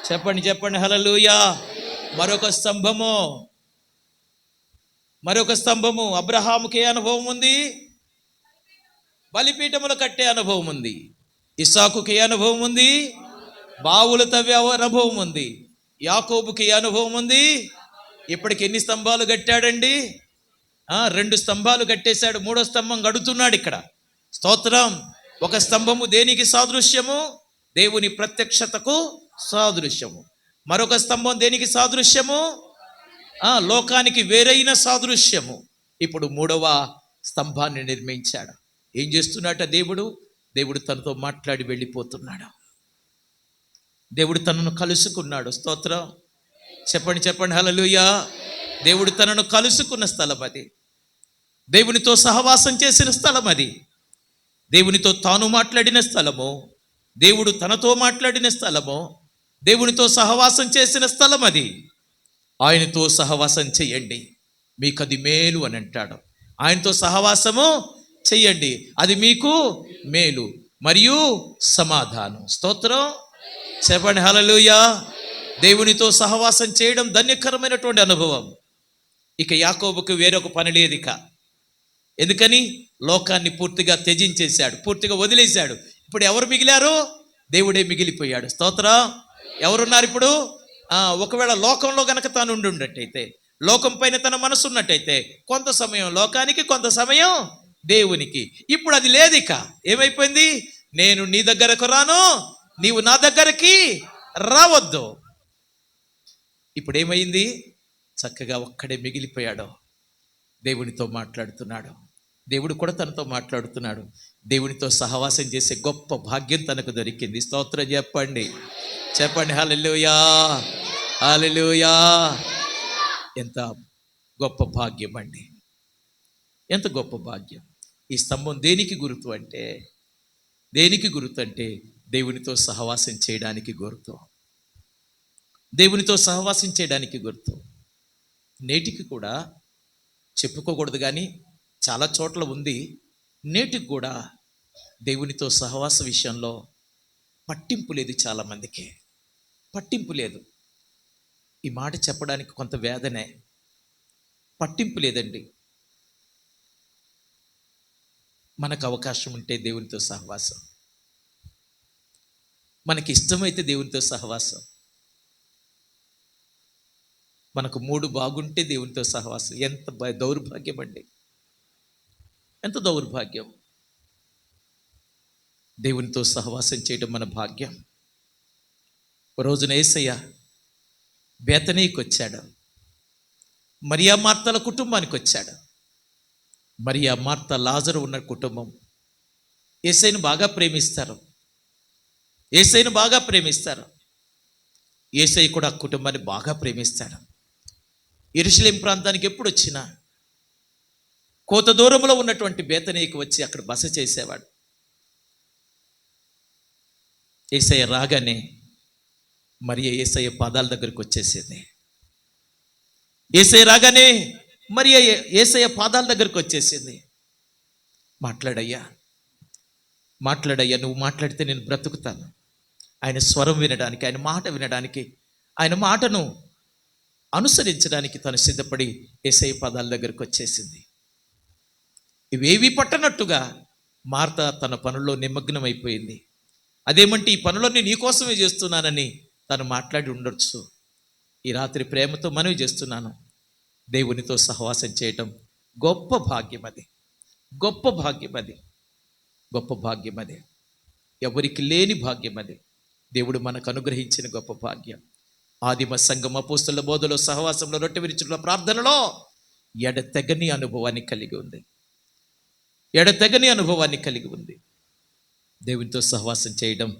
చెప్పండి, చెప్పండి హల్లెలూయా. మరొక స్తంభము అబ్రహాముకే అనుభవం ఉంది, బలిపీఠములు కట్టే అనుభవం ఉంది. ఇస్సాకుకి అనుభవం ఉంది, బావులు తవ్వే అనుభవం ఉంది. యాకోబుకి అనుభవం ఉంది. ఇప్పటికి ఎన్ని స్తంభాలు కట్టాడండి? 2 స్తంభాలు కట్టేశాడు. 3వ స్తంభం కడుతున్నాడు ఇక్కడ. స్తోత్రం. ఒక స్తంభము దేనికి సాదృశ్యము? దేవుని ప్రత్యక్షతకు సాదృశ్యము. మరొక స్తంభం దేనికి సాదృశ్యము? లోకానికి వేరైన సాదృశ్యము. ఇప్పుడు 3వ స్తంభాన్ని నిర్మించాడు. ఏం చేస్తున్నాట దేవుడు తనతో మాట్లాడి వెళ్ళిపోతున్నాడు. దేవుడు తనను కలుసుకున్నాడు. స్తోత్రం. చెప్పండి, చెప్పండి హల్లెలూయా. దేవుడు తనను కలుసుకున్న స్థలం అది. దేవునితో సహవాసం చేసిన స్థలం అది. దేవునితో తాను మాట్లాడిన స్థలము, దేవుడు తనతో మాట్లాడిన స్థలము, దేవునితో సహవాసం చేసిన స్థలం అది. ఆయనతో సహవాసం చెయ్యండి, మీకు అది మేలు అని అంటాడు. ఆయనతో సహవాసము చెయ్యండి, అది మీకు మేలు మరియు సమాధానం. స్తోత్రం. చెప్పండి హల్లెలూయా. దేవునితో సహవాసం చేయడం ధన్యకరమైనటువంటి అనుభవం. ఇక యాకోబుకు వేరొక పని లేదు. ఎందుకని? లోకాన్ని పూర్తిగా త్యజించేశాడు, పూర్తిగా వదిలేశాడు. ఇప్పుడు ఎవరు మిగిలారు? దేవుడే మిగిలిపోయాడు. స్తోత్రం. ఎవరున్నారు ఇప్పుడు? ఒకవేళ లోకంలో గనక తాను ఉండున్నట్టయితే, లోకం పైన తన మనసు ఉన్నట్టయితే, కొంత సమయం లోకానికి, కొంత సమయం దేవునికి. ఇప్పుడు అది లేదు. ఇక ఏమైపోయింది? నేను నీ దగ్గరకు రాను, నీవు నా దగ్గరికి రావద్దు. ఇప్పుడు ఏమైంది? చక్కగా ఒక్కడే మిగిలిపోయాడు. దేవునితో మాట్లాడుతున్నాడు. దేవుడు కూడా తనతో మాట్లాడుతున్నాడు. దేవునితో సహవాసం చేసే గొప్ప భాగ్యం తనకు దొరికింది. స్తోత్రం చెప్పండి, చెప్పండి హల్లెలూయా, హల్లెలూయా. ఎంత గొప్ప భాగ్యం అండి, ఎంత గొప్ప భాగ్యం. ఈ స్తంభం దేనికి గుర్తు అంటే, దేవునితో సహవాసం చేయడానికి గుర్తు. దేవునితో సహవాసం చేయడానికి గుర్తు. నేటికి కూడా చెప్పుకోకూడదు కానీ చాలా చోట్ల ఉంది. నేటికి కూడా దేవునితో సహవాస విషయంలో పట్టింపు లేదు. చాలామందికి పట్టింపు లేదు. ఈ మాట చెప్పడానికి కొంత వేదనే. పట్టింపు లేదండి. మనకు అవకాశం ఉంటే దేవునితో సహవాసం, మనకి ఇష్టమైతే దేవునితో సహవాసం, మనకు మూడు బాగుంటే దేవునితో సహవాసం. ఎంత దౌర్భాగ్యం అండి, ఎంత దౌర్భాగ్యం. దేవునితో సహవాసం చేయడం మన భాగ్యం. ఒక రోజున యేసయ్య బేతనీకి వచ్చాడు. మరియా మార్తల కుటుంబానికి వచ్చాడు. మరియా మార్త లాజరు ఉన్న కుటుంబం. యేసయ్యను బాగా ప్రేమిస్తారు, యేసయ్యను బాగా ప్రేమిస్తారు. యేసయ్య కూడా ఆ కుటుంబాన్ని బాగా ప్రేమిస్తాడు. యెరూషలేం ప్రాంతానికి ఎప్పుడు వచ్చినా కోత దూరంలో ఉన్నటువంటి బేతనీకి వచ్చి అక్కడ బస చేసేవాడు. యేసయ్య రాగానే మరియ యేసయ్య పాదాల దగ్గరికి వచ్చేసేది. యేసయ్య రాగానే మరియ యేసయ్య పాదాల దగ్గరికి వచ్చేసింది. మాట్లాడయ్యా, మాట్లాడయ్యా, నువ్వు మాట్లాడితే నేను బ్రతుకుతాను. ఆయన స్వరం వినడానికి, ఆయన మాట వినడానికి, ఆయన మాటను అనుసరించడానికి తను సిద్ధపడి యేసయ్య పాదాల దగ్గరకు వచ్చేసింది. ఇవేవి పట్టనట్టుగా మార్త తన పనుల్లో నిమగ్నమైపోయింది. అదేమంటే ఈ పనులన్నీ నీకోసమే చేస్తున్నానని తను మాట్లాడి ఉండొచ్చు. ఈ రాత్రి ప్రేమతో మనవి చేస్తున్నాను, దేవునితో సహవాసం చేయటం గొప్ప భాగ్యం. అది గొప్ప భాగ్యం, అది గొప్ప భాగ్యం. అది ఎవరికి లేని భాగ్యం. అది దేవుడు మనకు అనుగ్రహించిన గొప్ప భాగ్యం. ఆదిమ సంఘం అపోస్తలుల బోధలో, సహవాసంలో, రొట్టె విరుచుల ప్రార్థనలో ఎడతెగని అనుభవాన్ని కలిగి ఉంది. ఎడతెగని అనుభవాన్ని కలిగి ఉంది. దేవునితో సహవాసం చేయడం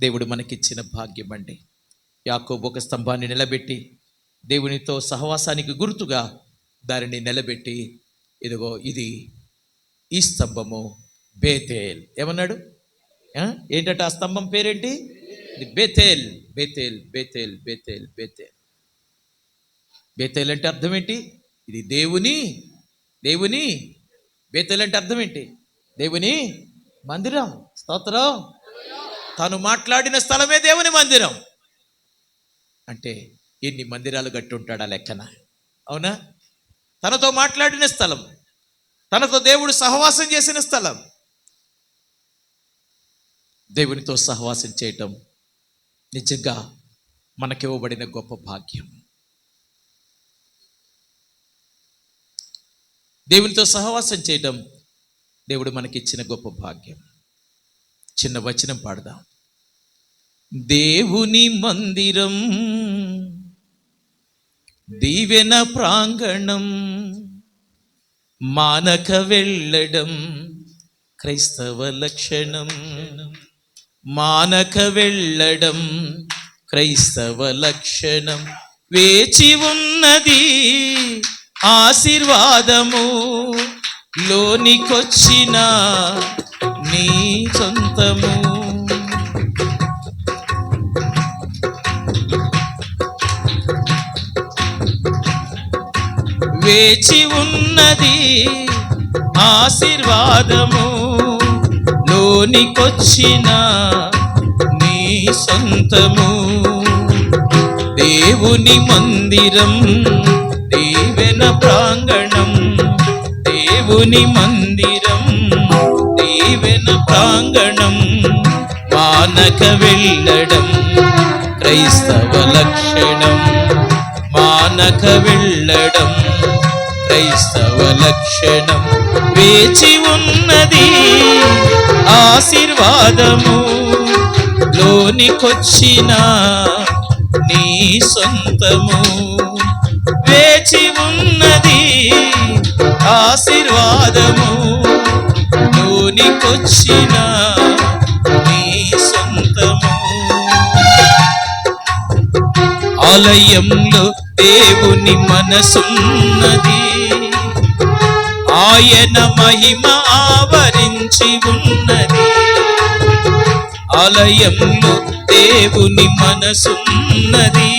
దేవుడు మనకిచ్చిన భాగ్యం అండి. యాకోబు ఒక స్తంభాన్ని నిలబెట్టి, దేవునితో సహవాసానికి గుర్తుగా దానిని నిలబెట్టి, ఇదిగో ఇది ఈ స్తంభము బేతేల్. ఏమన్నాడు? ఏంటంటే ఆ స్తంభం పేరేంటి? ఇది బేతేల్. బేతేల్ బేతేల్ బేతేల్ బేతేల్ బేతేల్ అంటే అర్థం ఏంటి? ఇది దేవుని బేతేల్ అంటే అర్థం ఏంటి? దేవుని మందిరం. స్తోత్రం. తాను మాట్లాడిన స్థలమే దేవుని మందిరం. అంటే ఎన్ని మందిరాలు కట్టి ఉంటాడా లెక్కన? అవునా? తనతో మాట్లాడిన స్థలం, తనతో దేవుడు సహవాసం చేసిన స్థలం. దేవునితో సహవాసం చేయటం నిజంగా మనకివ్వబడిన గొప్ప భాగ్యం. దేవునితో సహవాసం చేయటం దేవుడు మనకిచ్చిన గొప్ప భాగ్యం. చిన్న వచనం పాడదాం. దేవుని మందిరం, దీవెన ప్రాంగణం, మానక వెళ్ళడం క్రైస్తవ లక్షణం. మానక వెళ్ళడం క్రైస్తవ లక్షణం. వేచి ఉన్నది ఆశీర్వాదము, లోనికొచ్చిన నీ సొంతము. వేచి ఉన్నది ఆశీర్వాదము, లోనికొచ్చిన నీ సొంతము. దేవుని మందిరం, దీవెన ప్రాంగణం. దేవుని మందిరం, దీవెన ప్రాంగణం, మానక వెళ్ళడం క్రైస్తవ లక్షణం. మానక వెళ్ళడం క్రైస్తవ లక్షణం. వేచి ఉన్నది ఆశీర్వాదము, లోనికొచ్చిన నీ సొంతము. వేచి ఉన్నది ఆశీర్వాదము, లోనికొచ్చిన నీ సొంతము. ఆలయంలో దేవుని మనసున్నది, ఆయన మహిమ ఆవరించి ఉన్నది. ఆలయంలో దేవుని మనసున్నది,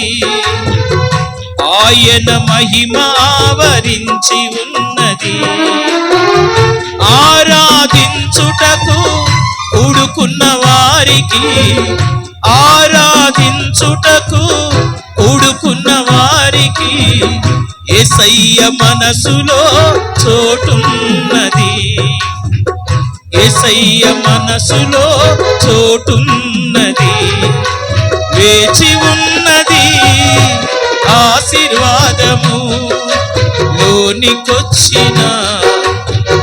ఆయన మహిమ ఆవరించి ఉన్నది. ఆరాధించుటకు కూడుకున్న వారికి, ఆరాధించుటకు కూడుకున్న వారికి యేసయ్య మనసులో చోటున్నది. యేసయ్య మనసులో చోటున్నది. వేచి ఉన్నది ఆశీర్వాదము, లోనికొచ్చిన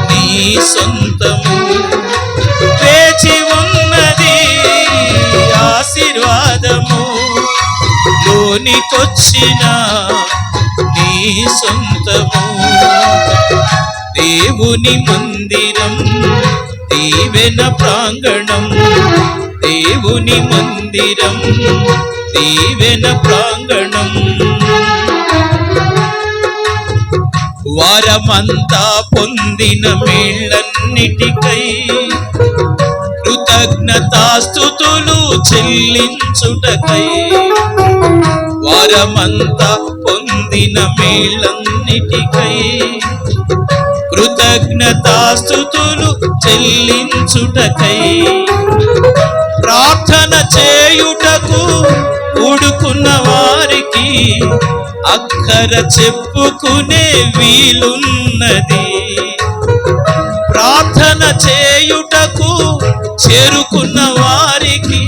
నీ సొంతము. వేచి ఉన్నది ఆశీర్వాదము, లోనికొచ్చిన నీ సొంతము. దేవుని మందిరం, దీవెన ప్రాంగణం. దేవుని మందిరం, దీవెన ప్రాంగణం. వారమంతా పొందిన మేళ్ళన్నిటికై కృతజ్ఞతాస్తుతులు చెల్లించుటకై. వారమంతా పొందిన మేళ్ళన్నిటికై కృతజ్ఞతాస్తుతులు చెల్లించుటకై ప్రార్థన చేయుటకు కూడుకున్న వారికి అక్కర చెప్పుకునే వీలున్నది. ప్రార్థన చేయుటకు చేరుకున్న వారికి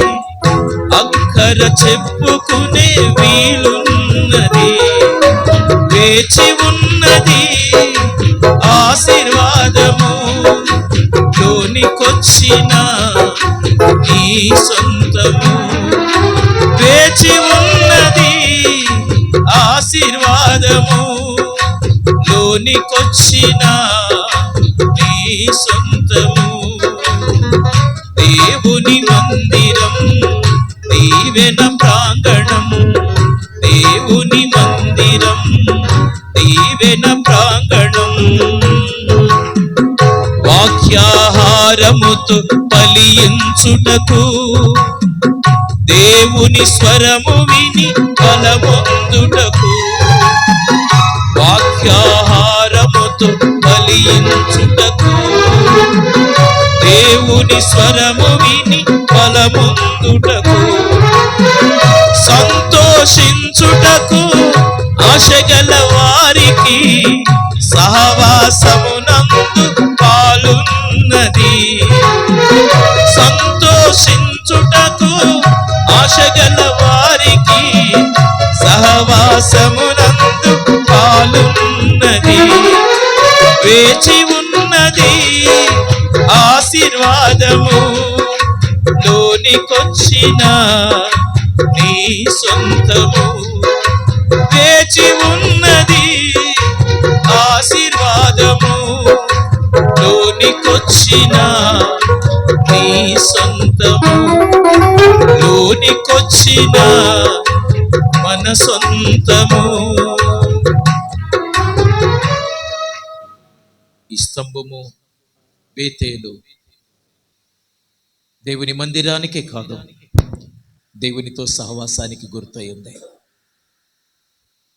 అక్కర చెప్పుకునే వీలున్నది. వేచి ఉన్నది ఆశీర్వాదము, లోనికొచ్చిన నీ సొంతము. వేచి ఉన్నది ఆశీర్వాదము, లోనికొచ్చిన నీ సొంతము. దేవుని మందిరం దీవెన ప్రాంగణం, దేవుని మందిరం దీవెన ప్రాంగణం. వాక్యాహారముతో ఫలించుటకు దేవుని స్వరము విని బలమొందుటకు. వాక్యాహారముతో ఫలించుటకు దేవుని స్వరము విని బలమొందుటకు. సంతోషించుటకు ఆశగల వారికి సహవాసమునందు పాలున్నది. సంతోషించుటకు ఆశగల వారికి సహవాసమునందు పాలున్నది. వేచి ఉన్నది ఆశీర్వాదము, లోనికొచ్చిన నీ సొంతము. వేచి ఉన్నది ఆశీర్వాదము, లోనికొచ్చిన నీ సొంతము. లోనికొచ్చిన మన సొంతము. ఈ స్తంభము బేతేలు దేవుని మందిరానికే కాదు, దేవునితో సహవాసానికి గుర్తయి ఉంది.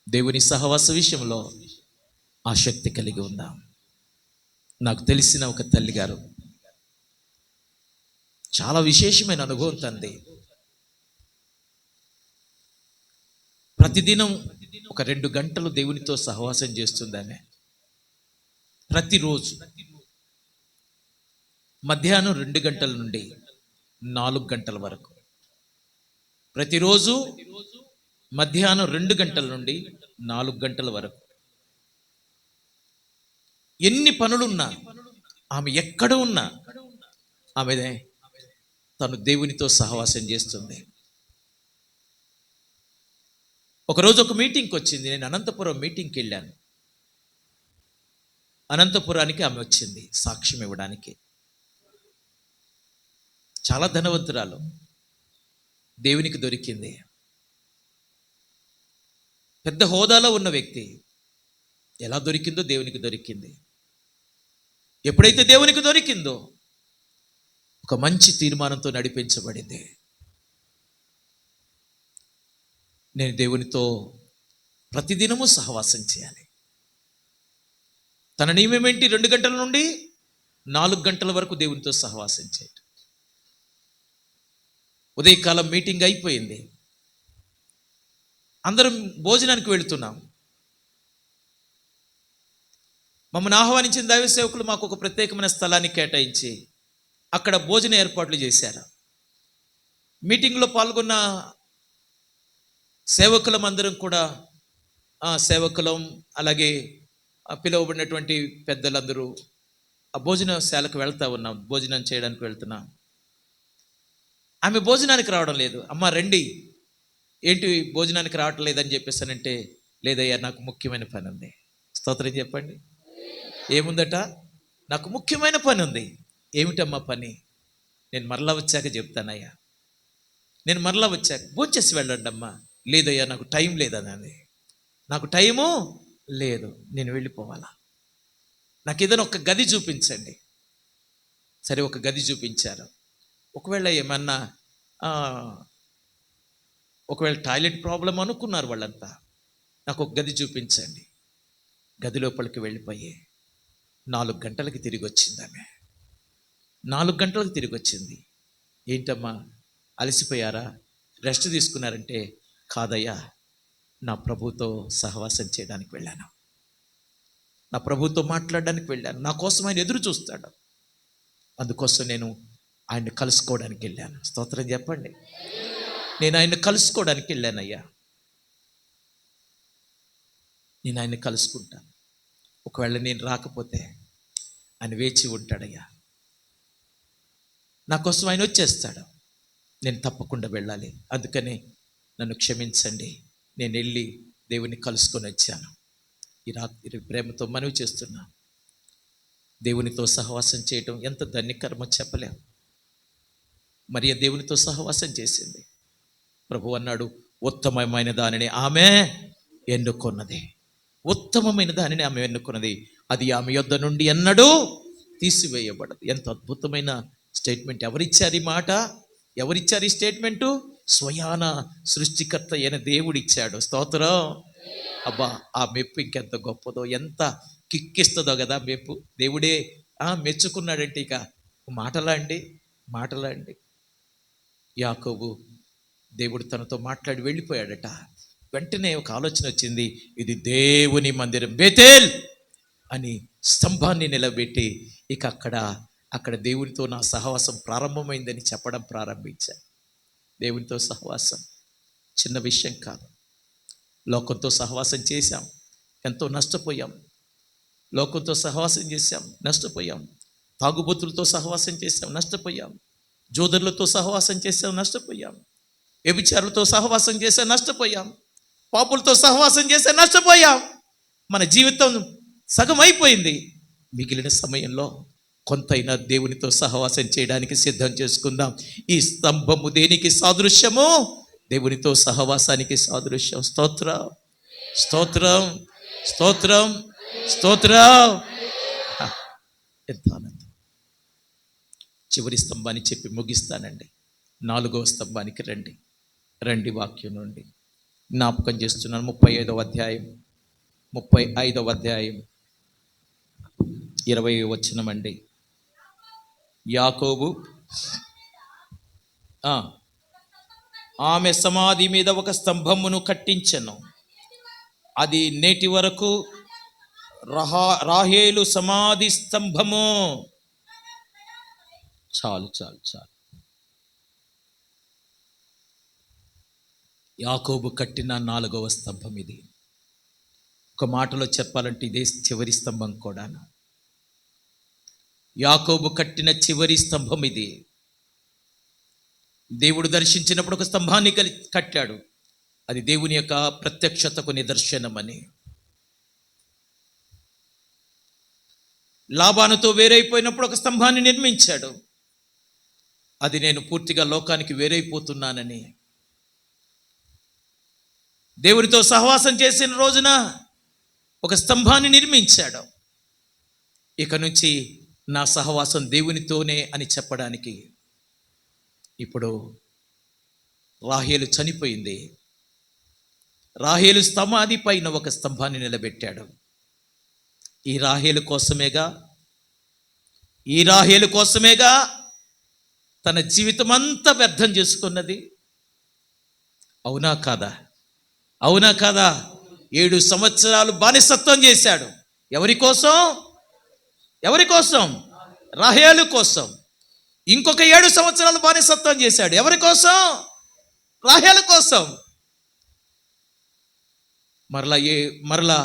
దేవుని సహవాస విషయంలో ఆసక్తి కలిగి ఉందాం. నాకు తెలిసిన ఒక తల్లి గారు చాలా విశేషమైన అనుభవం తంది. ప్రతిదినం ఒక 2 గంటలు దేవునితో సహవాసం చేస్తుంది ఆమె. ప్రతిరోజు మధ్యాహ్నం 2 గంటల నుండి 4 గంటల వరకు, ప్రతిరోజు మధ్యాహ్నం 2 గంటల నుండి 4 గంటల వరకు. ఎన్ని పనులున్నా, ఆమె ఎక్కడ ఉన్నా ఆమె తను దేవునితో సహవాసం చేస్తుంది. ఒకరోజు ఒక మీటింగ్కి వచ్చింది. నేను అనంతపురం మీటింగ్కి వెళ్ళాను. అనంతపురానికి ఆమె వచ్చింది సాక్ష్యం ఇవ్వడానికి. చాలా ధనవంతురాలు, దేవునికి దొరికింది. పెద్ద హోదాలో ఉన్న వ్యక్తి. ఎలా దొరికిందో దేవునికి దొరికింది. ఎప్పుడైతే దేవునికి దొరికిందో ఒక మంచి తీర్మానంతో నడిపించబడింది. నేను దేవునితో ప్రతిదినము సహవాసం చేయాలి. తన నియమం ఏంటి? 2 గంటల నుండి 4 గంటల వరకు దేవునితో సహవాసం చేయటం. ఉదయకాలం మీటింగ్ అయిపోయింది. అందరం భోజనానికి వెళుతున్నాం. మమ్మల్ని ఆహ్వానించిన దైవ సేవకులు మాకు ఒక ప్రత్యేకమైన స్థలాన్ని కేటాయించి అక్కడ భోజన ఏర్పాట్లు చేశారు. మీటింగ్లో పాల్గొన్న సేవకులం అందరం కూడా సేవకులం, అలాగే పిలువబడినటువంటి పెద్దలందరూ ఆ భోజనశాలకు వెళ్తా ఉన్నాం. భోజనం చేయడానికి వెళ్తున్నాం. ఆమె భోజనానికి రావడం లేదు. అమ్మ రండి, ఏంటి భోజనానికి రావటం లేదని చెప్పేసానంటే, లేదయ్యా నాకు ముఖ్యమైన పని ఉంది. స్తోత్రం చెప్పండి. ఏముందట? నాకు ముఖ్యమైన పని ఉంది. ఏమిటమ్మా పని? నేను మరలా వచ్చాక చెప్తానయ్యా, నేను మరలా వచ్చాక భోంచేసి వెళ్ళండి అమ్మా. లేదయ్యా నాకు టైం లేదన్నది. నాకు టైము లేదు, నేను వెళ్ళిపోవాలా. నాకు ఏదైనా ఒక గది చూపించండి. సరే, ఒక గది చూపించారు. ఒకవేళ ఏమన్నా ఒకవేళ టాయిలెట్ ప్రాబ్లం అనుకున్నారు వాళ్ళంతా. నాకు ఒక గది చూపించండి. గది లోపలికి వెళ్ళిపోయి 4 గంటలకి తిరిగి వచ్చింది ఆమె. 4 గంటలకు తిరిగి వచ్చింది. ఏంటమ్మా అలసిపోయారా, రెస్ట్ తీసుకున్నారంటే, కాదయ్యా, నా ప్రభుతో సహవాసం చేయడానికి వెళ్ళాను, నా ప్రభుతో మాట్లాడడానికి వెళ్ళాను, నా కోసం ఆయన ఎదురు చూస్తాడు, అందుకోసం నేను ఆయన్ని కలుసుకోవడానికి వెళ్ళాను. స్తోత్రం చెప్పండి. నేను ఆయన్ని కలుసుకోవడానికి వెళ్ళానయ్యా, నేను ఆయన్ని కలుసుకుంటాను. ఒకవేళ నేను రాకపోతే ఆయన వేచి ఉంటాడయ్యా, నా కోసం ఆయన వచ్చేస్తాడు, నేను తప్పకుండా వెళ్ళాలి, అందుకని నన్ను క్షమించండి, నేను వెళ్ళి దేవుని కలుసుకొని వచ్చాను. ఈ రాత్రి ప్రేమతో మనవి చేస్తున్నా, దేవునితో సహవాసం చేయటం ఎంత ధన్యకరమో చెప్పలేం. మరియ దేవునితో సహవాసం చేసింది. ప్రభు అన్నాడు, ఉత్తమమైన దానిని ఆమె ఎన్నుకొన్నది, ఉత్తమమైన దానిని ఆమె ఎన్నుకున్నది, అది ఆమె యొద్ద నుండి ఎన్నడూ తీసివేయబడదు. ఎంత అద్భుతమైన స్టేట్మెంట్! ఎవరిచ్చారు ఈ మాట? ఎవరిచ్చారు ఈ స్టేట్మెంటు? స్వయాన సృష్టికర్త అయిన దేవుడిచ్చాడు. స్తోత్రం. అబ్బా, ఆ మెప్పు ఇంకెంత గొప్పదో, ఎంత కిక్కిస్తుందో కదా మెప్పు. దేవుడే మెచ్చుకున్నాడంటే ఇక మాటలా అండి. యాకోబు దేవుడు తనతో మాట్లాడి వెళ్ళిపోయాడట. వెంటనే ఒక ఆలోచన వచ్చింది, ఇది దేవుని మందిరం, బేతేల్ అని స్తంభాన్ని నిలబెట్టి ఇక అక్కడ దేవునితో నా సహవాసం ప్రారంభమైందని చెప్పడం ప్రారంభించాను. దేవునితో సహవాసం చిన్న విషయం కాదు. లోకంతో సహవాసం చేశాం, ఎంతో నష్టపోయాం. లోకంతో సహవాసం చేశాం, నష్టపోయాం. తాగుబోతులతో సహవాసం చేశాం, నష్టపోయాం. జోదరులతో సహవాసం చేశాం, నష్టపోయాం. వ్యభిచారులతో సహవాసం చేశాం, నష్టపోయాం. పాపులతో సహవాసం చేశాం, నష్టపోయాం. మన జీవితం సగం అయిపోయింది. మిగిలిన సమయంలో కొంతైనా దేవునితో సహవాసం చేయడానికి సిద్ధం చేసుకుందాం. ఈ స్తంభము దేనికి సాదృశ్యము? దేవునితో సహవాసానికి సాదృశ్యం. స్తోత్రం, స్తోత్రం, స్తోత్రం, స్తోత్రం. ఎంత ఆనందం! చివరి స్తంభాన్ని చెప్పి ముగిస్తానండి. 4వ స్తంభానికి రండి వాక్యం నుండి జ్ఞాపకం చేస్తున్నాను. 35వ అధ్యాయం 20వ వచనం అండి. యాకోబు ఆమె సమాధి మీద ఒక స్తంభమును కట్టించెను, అది నేటి వరకు రాహేలు సమాధి స్తంభము. చాలు. యాకోబు కట్టిన 4వ స్తంభం ఇది. ఒక మాటలో చెప్పాలంటే ఇదే చివరి స్తంభం కూడా. యాకోబు కట్టిన చివరి స్తంభం ఇది. దేవుడు దర్శించినప్పుడు ఒక స్తంభాన్ని కట్టాడు, అది దేవుని యొక్క ప్రత్యక్షతకు నిదర్శనమని. లాబానుతో వేరైపోయినప్పుడు ఒక స్తంభాన్ని నిర్మించాడు, అది నేను పూర్తిగా లోకానికి వేరైపోతున్నానని. దేవునితో సహవాసం చేసిన రోజున ఒక స్తంభాన్ని నిర్మించాడు, ఇక నుంచి నా సహవాసం దేవునితోనే అని చెప్పడానికి. ఇప్పుడు రాహేలు చనిపోయింది. రాహేలు సమాధి పైన ఒక స్తంభాన్ని నిలబెట్టాడు. ఈ రాహేలు కోసమేగా తన జీవితం అంతా వ్యర్థం చేసుకున్నది. అవునా కాదా? 7 సంవత్సరాలు బానిసత్వం చేశాడు. ఎవరి కోసం? రాహేలు కోసం. ఇంకొక 7 సంవత్సరాలు బానిసత్వం చేశాడు. ఎవరి కోసం? రాహేలు కోసం. మరలా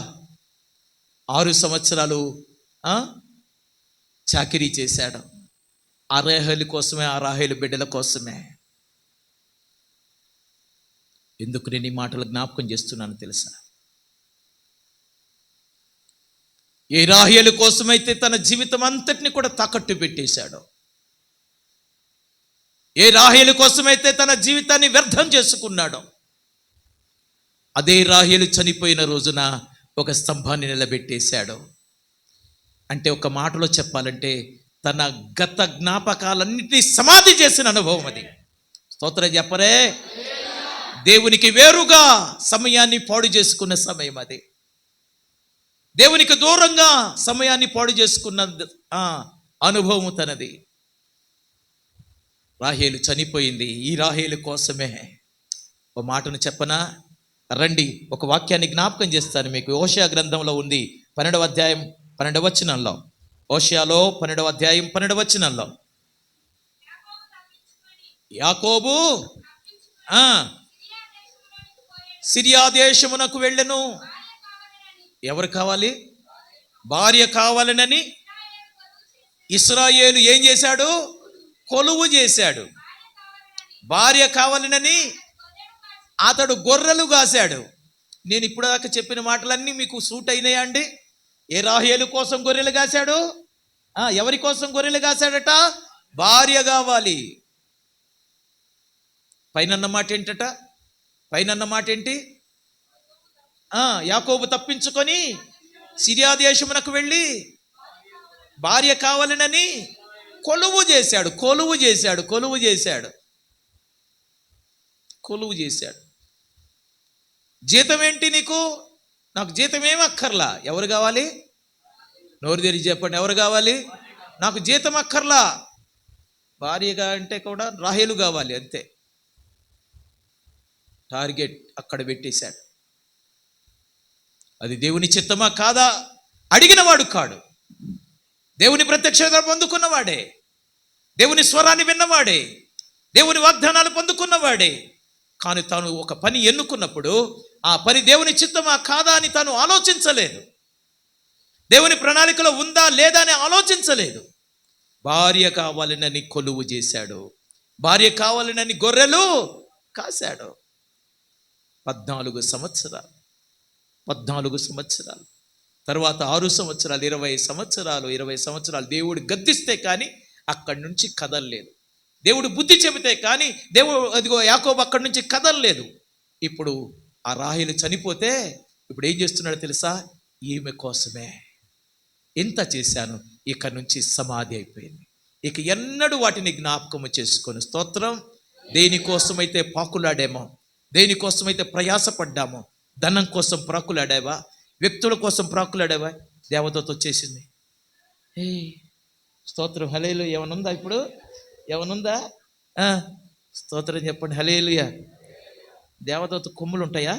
6 సంవత్సరాలు చాకిరీ చేశాడు. ఆ రాహేలు కోసమే, ఆ రాహేలు బిడ్డల కోసమే. ఎందుకు నేను ఈ మాటలు జ్ఞాపకం చేస్తున్నాను తెలుసా? ఏ రాహేలు కోసమైతే తన జీవితం అంతటిని కూడా తాకట్టు పెట్టేశాడో, ఏ రాహేలు కోసమైతే తన జీవితాన్ని వ్యర్థం చేసుకున్నాడో, అదే రాహేలు చనిపోయిన రోజున ఒక స్తంభాన్ని నిలబెట్టేశాడు. అంటే ఒక మాటలో చెప్పాలంటే తన గత జ్ఞాపకాలన్నిటినీ సమాధి చేసిన అనుభవం అది. స్తోత్రం చెప్పరే. దేవునికి వేరుగా సమయాన్ని పాడు చేసుకున్న సమయం అది. దేవునికి దూరంగా సమయాన్ని పాడు చేసుకున్న అనుభవం తనది. రాహేలు చనిపోయింది. ఈ రాహేలు కోసమే ఒక మాటను చెప్పనా? రండి, ఒక వాక్యాన్ని జ్ఞాపకం చేస్తాను మీకు. హోషేయ గ్రంథంలో ఉంది, 12వ అధ్యాయం 12వ వచనంలో. హోషేయలో 12వ అధ్యాయం 12వ వచనంలో యాకోబు సిరియా దేశమునకు వెళ్ళెను. ఎవరు కావాలి? భార్య కావాలనని ఇశ్రాయేలు ఏం చేశాడు? కొలువు చేశాడు. భార్య కావాలనని అతడు గొర్రెలు కాశాడు. నేను ఇప్పుడు దాకా చెప్పిన మాటలన్నీ మీకు సూట్ అయినాయా అండి? ఏ రాహేలు కోసం గొర్రెలు కాశాడు? ఎవరి కోసం గొర్రెలు కాశాడట? భార్య కావాలి. పైనన్న మాట ఏంటట? పైనన్న మాట ఏంటి? యాకోబు తప్పించుకొని సిరియా దేశమునకు వెళ్ళి భార్య కావాలనని కొలువు చేశాడు. కొలువు చేశాడు. కొలువు చేశాడు. కొలువు చేశాడు. జీతం ఏంటి నీకు? నాకు జీతం ఏమి అక్కర్లా. ఎవరు కావాలి? నోరు తెరిచి చెప్పండి, ఎవరు కావాలి? నాకు జీతం అక్కర్లా. భార్యగా అంటే కూడా రాహేలు కావాలి, అంతే. టార్గెట్ అక్కడ పెట్టేశాడు. అది దేవుని చిత్తమా కాదా అడిగినవాడు కాడు. దేవుని ప్రత్యక్షత పొందుకున్నవాడే, దేవుని స్వరాన్ని విన్నవాడే, దేవుని వాగ్దానాలు పొందుకున్నవాడే. కానీ తాను ఒక పని ఎన్నుకున్నప్పుడు ఆ పని దేవుని చిత్తమా కాదా అని తాను ఆలోచించలేదు. దేవుని ప్రణాళికలో ఉందా లేదా అని ఆలోచించలేదు. భార్య కావాలనని కొలువు చేశాడు. భార్య కావాలనని గొర్రెలు కాశాడు. 14 సంవత్సరాలు. తర్వాత 6 సంవత్సరాలు, 20 సంవత్సరాలు దేవుడు గద్దిస్తే కానీ అక్కడి నుంచి కదలలేదు. దేవుడు బుద్ధి చెబితే కానీ అదిగో యాకోబు అక్కడి నుంచి కదలలేదు. ఇప్పుడు ఆ రాహేలు చనిపోతే ఇప్పుడు ఏం చేస్తున్నాడో తెలుసా? ఈమె కోసమే ఇంత చేశాను, ఇక నుంచి సమాధి అయిపోయింది. ఇక ఎన్నడూ వాటిని జ్ఞాపకము చేసుకొని. స్తోత్రం. దేనికోసమైతే పాకులాడేమో, దేనికోసమైతే ప్రయాసపడ్డామో, ధనం కోసం ప్రాకులాడావా, వ్యక్తుల కోసం ప్రాకులాడావా, దేవదూత వచ్చేసింది. స్తోత్రం. హల్లెలూయా. ఏమనుందా ఇప్పుడు? ఏమనుందా? స్తోత్రం చెప్పండి. హల్లెలూయా. దేవదూత కొమ్ములు ఉంటాయా?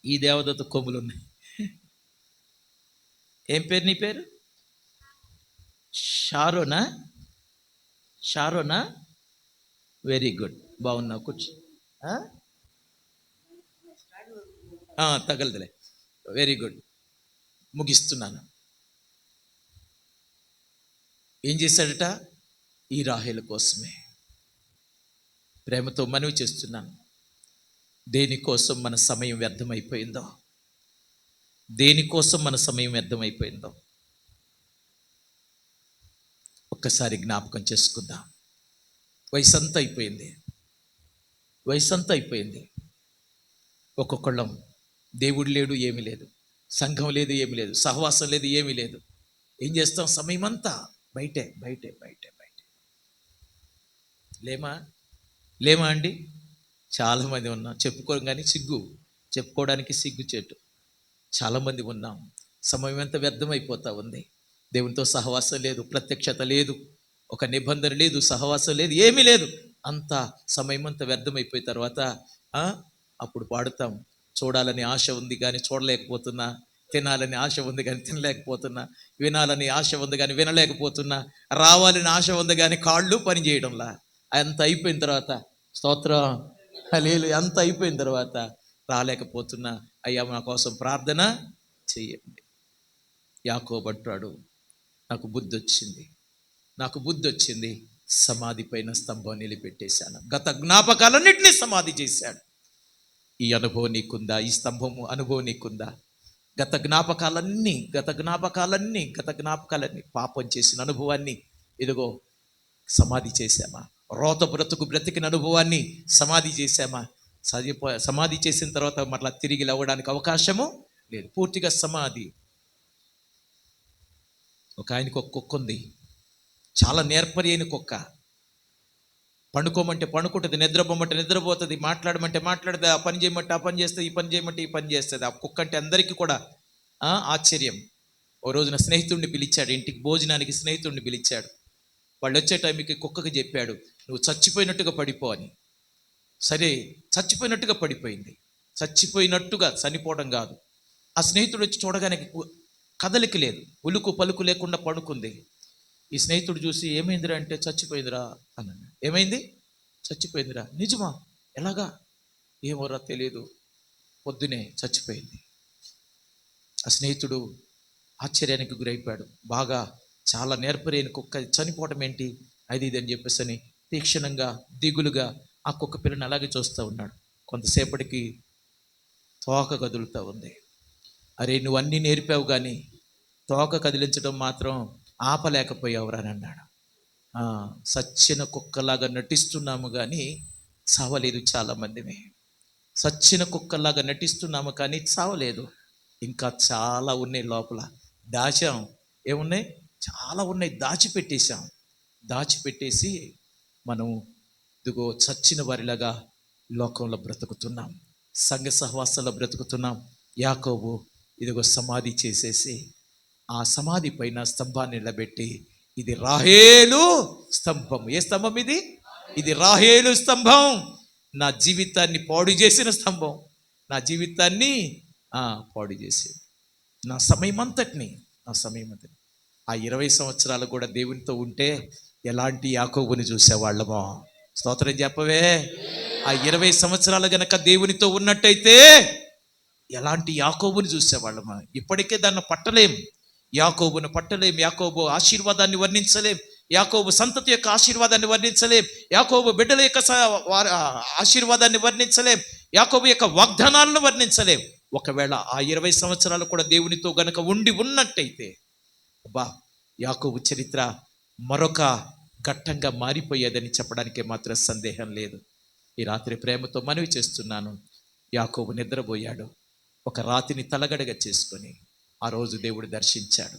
ఈ దేవదూత కొమ్ములు ఉన్నాయి. ఏం పేరు నీ పేరు? షారోనా? వెరీ గుడ్, బాగున్నావు. కూర్చో. తగలదులే. Very good. ముగిస్తున్నాను. ఏం చేశాడట? ఈ రాహేలు కోసమే. ప్రేమతో మనవి చేస్తున్నాను, దేనికోసం మన సమయం వ్యర్థమైపోయిందో, దేనికోసం మన సమయం వ్యర్థమైపోయిందో ఒక్కసారి జ్ఞాపకం చేసుకుందాం. వయసంతా అయిపోయింది. ఒక్కొక్కళ్ళం దేవుడు లేడు, ఏమీ లేదు, సంఘం లేదు, ఏమీ లేదు, సహవాసం లేదు, ఏమీ లేదు. ఏం చేస్తాం? సమయం అంతా బయటే. లేమా అండి? చాలామంది ఉన్నాం. చెప్పుకోవడానికి సిగ్గుచేటు. చాలామంది ఉన్నాం. సమయం ఎంత వ్యర్థమైపోతా ఉంది. దేవునితో సహవాసం లేదు, ప్రత్యక్షత లేదు, ఒక నిబంధన లేదు, సహవాసం లేదు, ఏమీ లేదు. అంతా సమయం అంతా వ్యర్థమైపోయిన తర్వాత అప్పుడు పాడుతాం, చూడాలని ఆశ ఉంది కానీ చూడలేకపోతున్నా, తినాలని ఆశ ఉంది కానీ తినలేకపోతున్నా, వినాలని ఆశ ఉంది కానీ వినలేకపోతున్నా, రావాలని ఆశ ఉంది కానీ కాళ్ళు పని చేయడంలా. అంత అయిపోయిన తర్వాత, స్తోత్రం హల్లెలూయా, అంత అయిపోయిన తర్వాత రాలేకపోతున్నా, అయ్యా నా కోసం ప్రార్థన చెయ్యండి. యాకోబు అంటాడు, నాకు బుద్ధి వచ్చింది, సమాధి పైన స్తంభం నిలబెట్టేశాను. గత జ్ఞాపకాలన్నింటినీ సమాధి చేశాడు. ఈ అనుభవం నీకుందా? ఈ స్తంభము అనుభవం నీకుందా? గత జ్ఞాపకాలన్నీ పాపం చేసిన అనుభవాన్ని ఇదిగో సమాధి చేశామా? రోత బ్రతికిన అనుభవాన్ని సమాధి చేశామా? సమాధి చేసిన తర్వాత మరలా తిరిగి లేవడానికి అవకాశము లేదు. పూర్తిగా సమాధి. ఒక ఆయనకు ఒక కుక్క ఉంది, చాలా నేర్పరి అయిన కుక్క. పండుకోమంటే పండుకుంటుంది, నిద్రపోమంటే నిద్రపోతుంది, మాట్లాడమంటే మాట్లాడుతుంది, ఆ పని చేయమంటే ఆ పని చేస్తుంది, ఈ పని చేయమంటే ఈ పని చేస్తుంది. ఆ కుక్క అంటే అందరికీ కూడా ఆశ్చర్యం. ఓ రోజున స్నేహితుడిని పిలిచాడు, ఇంటికి భోజనానికి స్నేహితుడిని పిలిచాడు. వాళ్ళు వచ్చే టైంకి కుక్కకి చెప్పాడు, నువ్వు చచ్చిపోయినట్టుగా పడిపో అని. సరే, చచ్చిపోయినట్టుగా పడిపోయింది. చచ్చిపోయినట్టుగా, చనిపోవడం కాదు. ఆ స్నేహితుడు వచ్చి చూడగానే కదలిక లేదు, ఉలుకు పలుకు లేకుండా పడుకుంది. ఈ స్నేహితుడు చూసి, ఏమైందిరా అంటే, చచ్చిపోయిందిరా అన్నాడు. ఏమైంది? చచ్చిపోయిందిరా. నిజమా? ఎలాగా? ఏమోరా తెలియదు, పొద్దునే చచ్చిపోయింది. ఆ స్నేహితుడు ఆశ్చర్యానికి గురైపోయాడు. బాగా చాలా నేర్పరేని కుక్క చనిపోవటం ఏంటి, అది ఇది అని చెప్పేసి తీక్షణంగా దిగులుగా ఆ కుక్క పిల్లని అలాగే చూస్తూ ఉన్నాడు. కొంతసేపటికి తోక కదులుతూ ఉంది. అరే, నువ్వు అన్నీ నేర్పావు కానీ తోక కదిలించడం మాత్రం ఆపలేకపోయావురా అని అన్నాడు. సచ్చిన కుక్కలాగా నటిస్తున్నాము కానీ చావలేదు. చాలామందిమే సచ్చిన కుక్కలాగా నటిస్తున్నాము కానీ చావలేదు. ఇంకా చాలా ఉన్నాయి లోపల, దాచాం. ఏమున్నాయి? చాలా ఉన్నాయి, దాచిపెట్టేసి మనం ఇదిగో చచ్చిన వారిలాగా లోకంలో బ్రతుకుతున్నాం, సంఘ సహవాసంలో బ్రతుకుతున్నాం. యాకోబు ఇదిగో సమాధి చేసేసి ఆ సమాధి పైన స్తంభాన్ని నిలబెట్టి, ఇది రాహేలు స్తంభం. ఏ స్తంభం ఇది? ఇది రాహేలు స్తంభం. నా జీవితాన్ని పాడు చేసిన స్తంభం, నా జీవితాన్ని పాడు చేసి నా సమయం అంతటిని ఆ 20 సంవత్సరాలు కూడా దేవునితో ఉంటే ఎలాంటి యాకోబుని చూసేవాళ్ళమో. స్తోత్రం చెప్పవే. ఆ 20 సంవత్సరాలు గనక దేవునితో ఉన్నట్టయితే ఎలాంటి యాకోబుని చూసేవాళ్ళమా. ఇప్పటికే దాన్ని పట్టలేం, యాకోబును పట్టలేం. యాకోబు ఆశీర్వాదాన్ని వర్ణించలేం, యాకోబు సంతతి యొక్క ఆశీర్వాదాన్ని వర్ణించలేం, యాకోబు బిడ్డల యొక్క ఆశీర్వాదాన్ని వర్ణించలేం, యాకోబు యొక్క వాగ్దానాలను వర్ణించలేం. ఒకవేళ ఆ 20 సంవత్సరాలు కూడా దేవునితో గనక ఉన్నట్టయితే యాకోబు చరిత్ర మరొక ఘట్టంగా మారిపోయేదని చెప్పడానికి మాత్రం సందేహం లేదు. ఈ రాత్రి ప్రేమతో మనవి చేస్తున్నాను, యాకోబు నిద్రపోయాడు. ఒక రాతిని తలగడగా చేసుకొని ఆ రోజు దేవుడు దర్శించాడు.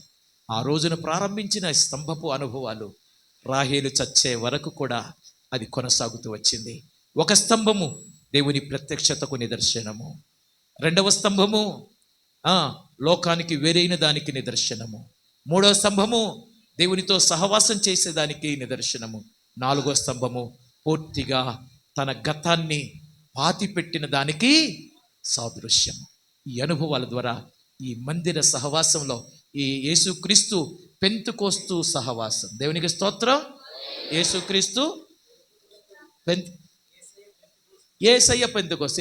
ఆ రోజున ప్రారంభించిన స్తంభపు అనుభవాలు రాహేలు చచ్చే వరకు కూడా అది కొనసాగుతూ వచ్చింది. ఒక స్తంభము దేవుని ప్రత్యక్షతకు నిదర్శనము, రెండవ స్తంభము లోకానికి వేరైన దానికి నిదర్శనము, మూడవ స్తంభము దేవునితో సహవాసం చేసేదానికి నిదర్శనము, నాలుగో స్తంభము పూర్తిగా తన గతాన్ని పాతిపెట్టిన దానికి సాదృశ్యము. ఈ అనుభవాల ద్వారా ఈ మందిర సహవాసంలో ఈ యేసుక్రీస్తు పెంతుకోస్తు సహవాసం, దేవునికి స్తోత్రం. యేసుక్రీస్తు యేసయ్య పెంతుకోస్తు,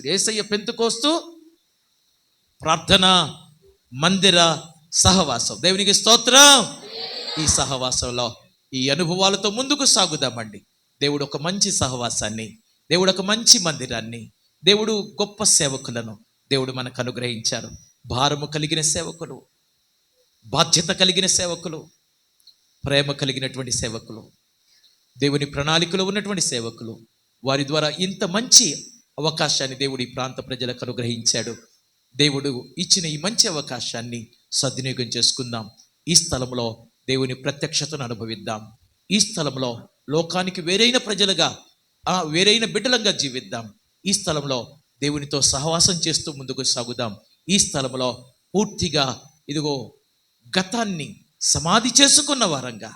యేసయ్య పెంతుకోస్తు ప్రార్థన మందిర సహవాసం, దేవునికి స్తోత్రం. ఈ సహవాసంలో ఈ అనుభవాలతో ముందుకు సాగుదామండి. దేవుడు ఒక మంచి సహవాసాన్ని, దేవుడు ఒక మంచి మందిరాన్ని, దేవుడు గొప్ప సేవకులను దేవుడు మనకు అనుగ్రహించారు. భారము కలిగిన సేవకులు, బాధ్యత కలిగిన సేవకులు, ప్రేమ కలిగినటువంటి సేవకులు, దేవుని ప్రణాళికలో ఉన్నటువంటి సేవకులు, వారి ద్వారా ఇంత మంచి అవకాశాన్ని దేవుడు ఈ ప్రాంత ప్రజలకు అనుగ్రహించాడు. దేవుడు ఇచ్చిన ఈ మంచి అవకాశాన్ని సద్వినియోగం చేసుకుందాం. ఈ స్థలంలో దేవుని ప్రత్యక్షతను అనుభవిద్దాం. ఈ స్థలంలో లోకానికి వేరైన ప్రజలుగా, వేరైన బిడ్డలంగా జీవిద్దాం. ఈ స్థలంలో దేవునితో సహవాసం చేస్తూ ముందుకు సాగుదాం. ఈ స్థలంలో పూర్తిగా ఇదిగో గతాన్ని సమాధి చేసుకున్న వారంగా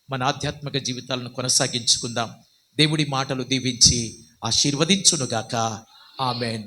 మన ఆధ్యాత్మిక జీవితాలను కొనసాగించుకుందాం. దేవుడి మాటలు దీవించి ఆశీర్వదించునుగాక. ఆమెన్.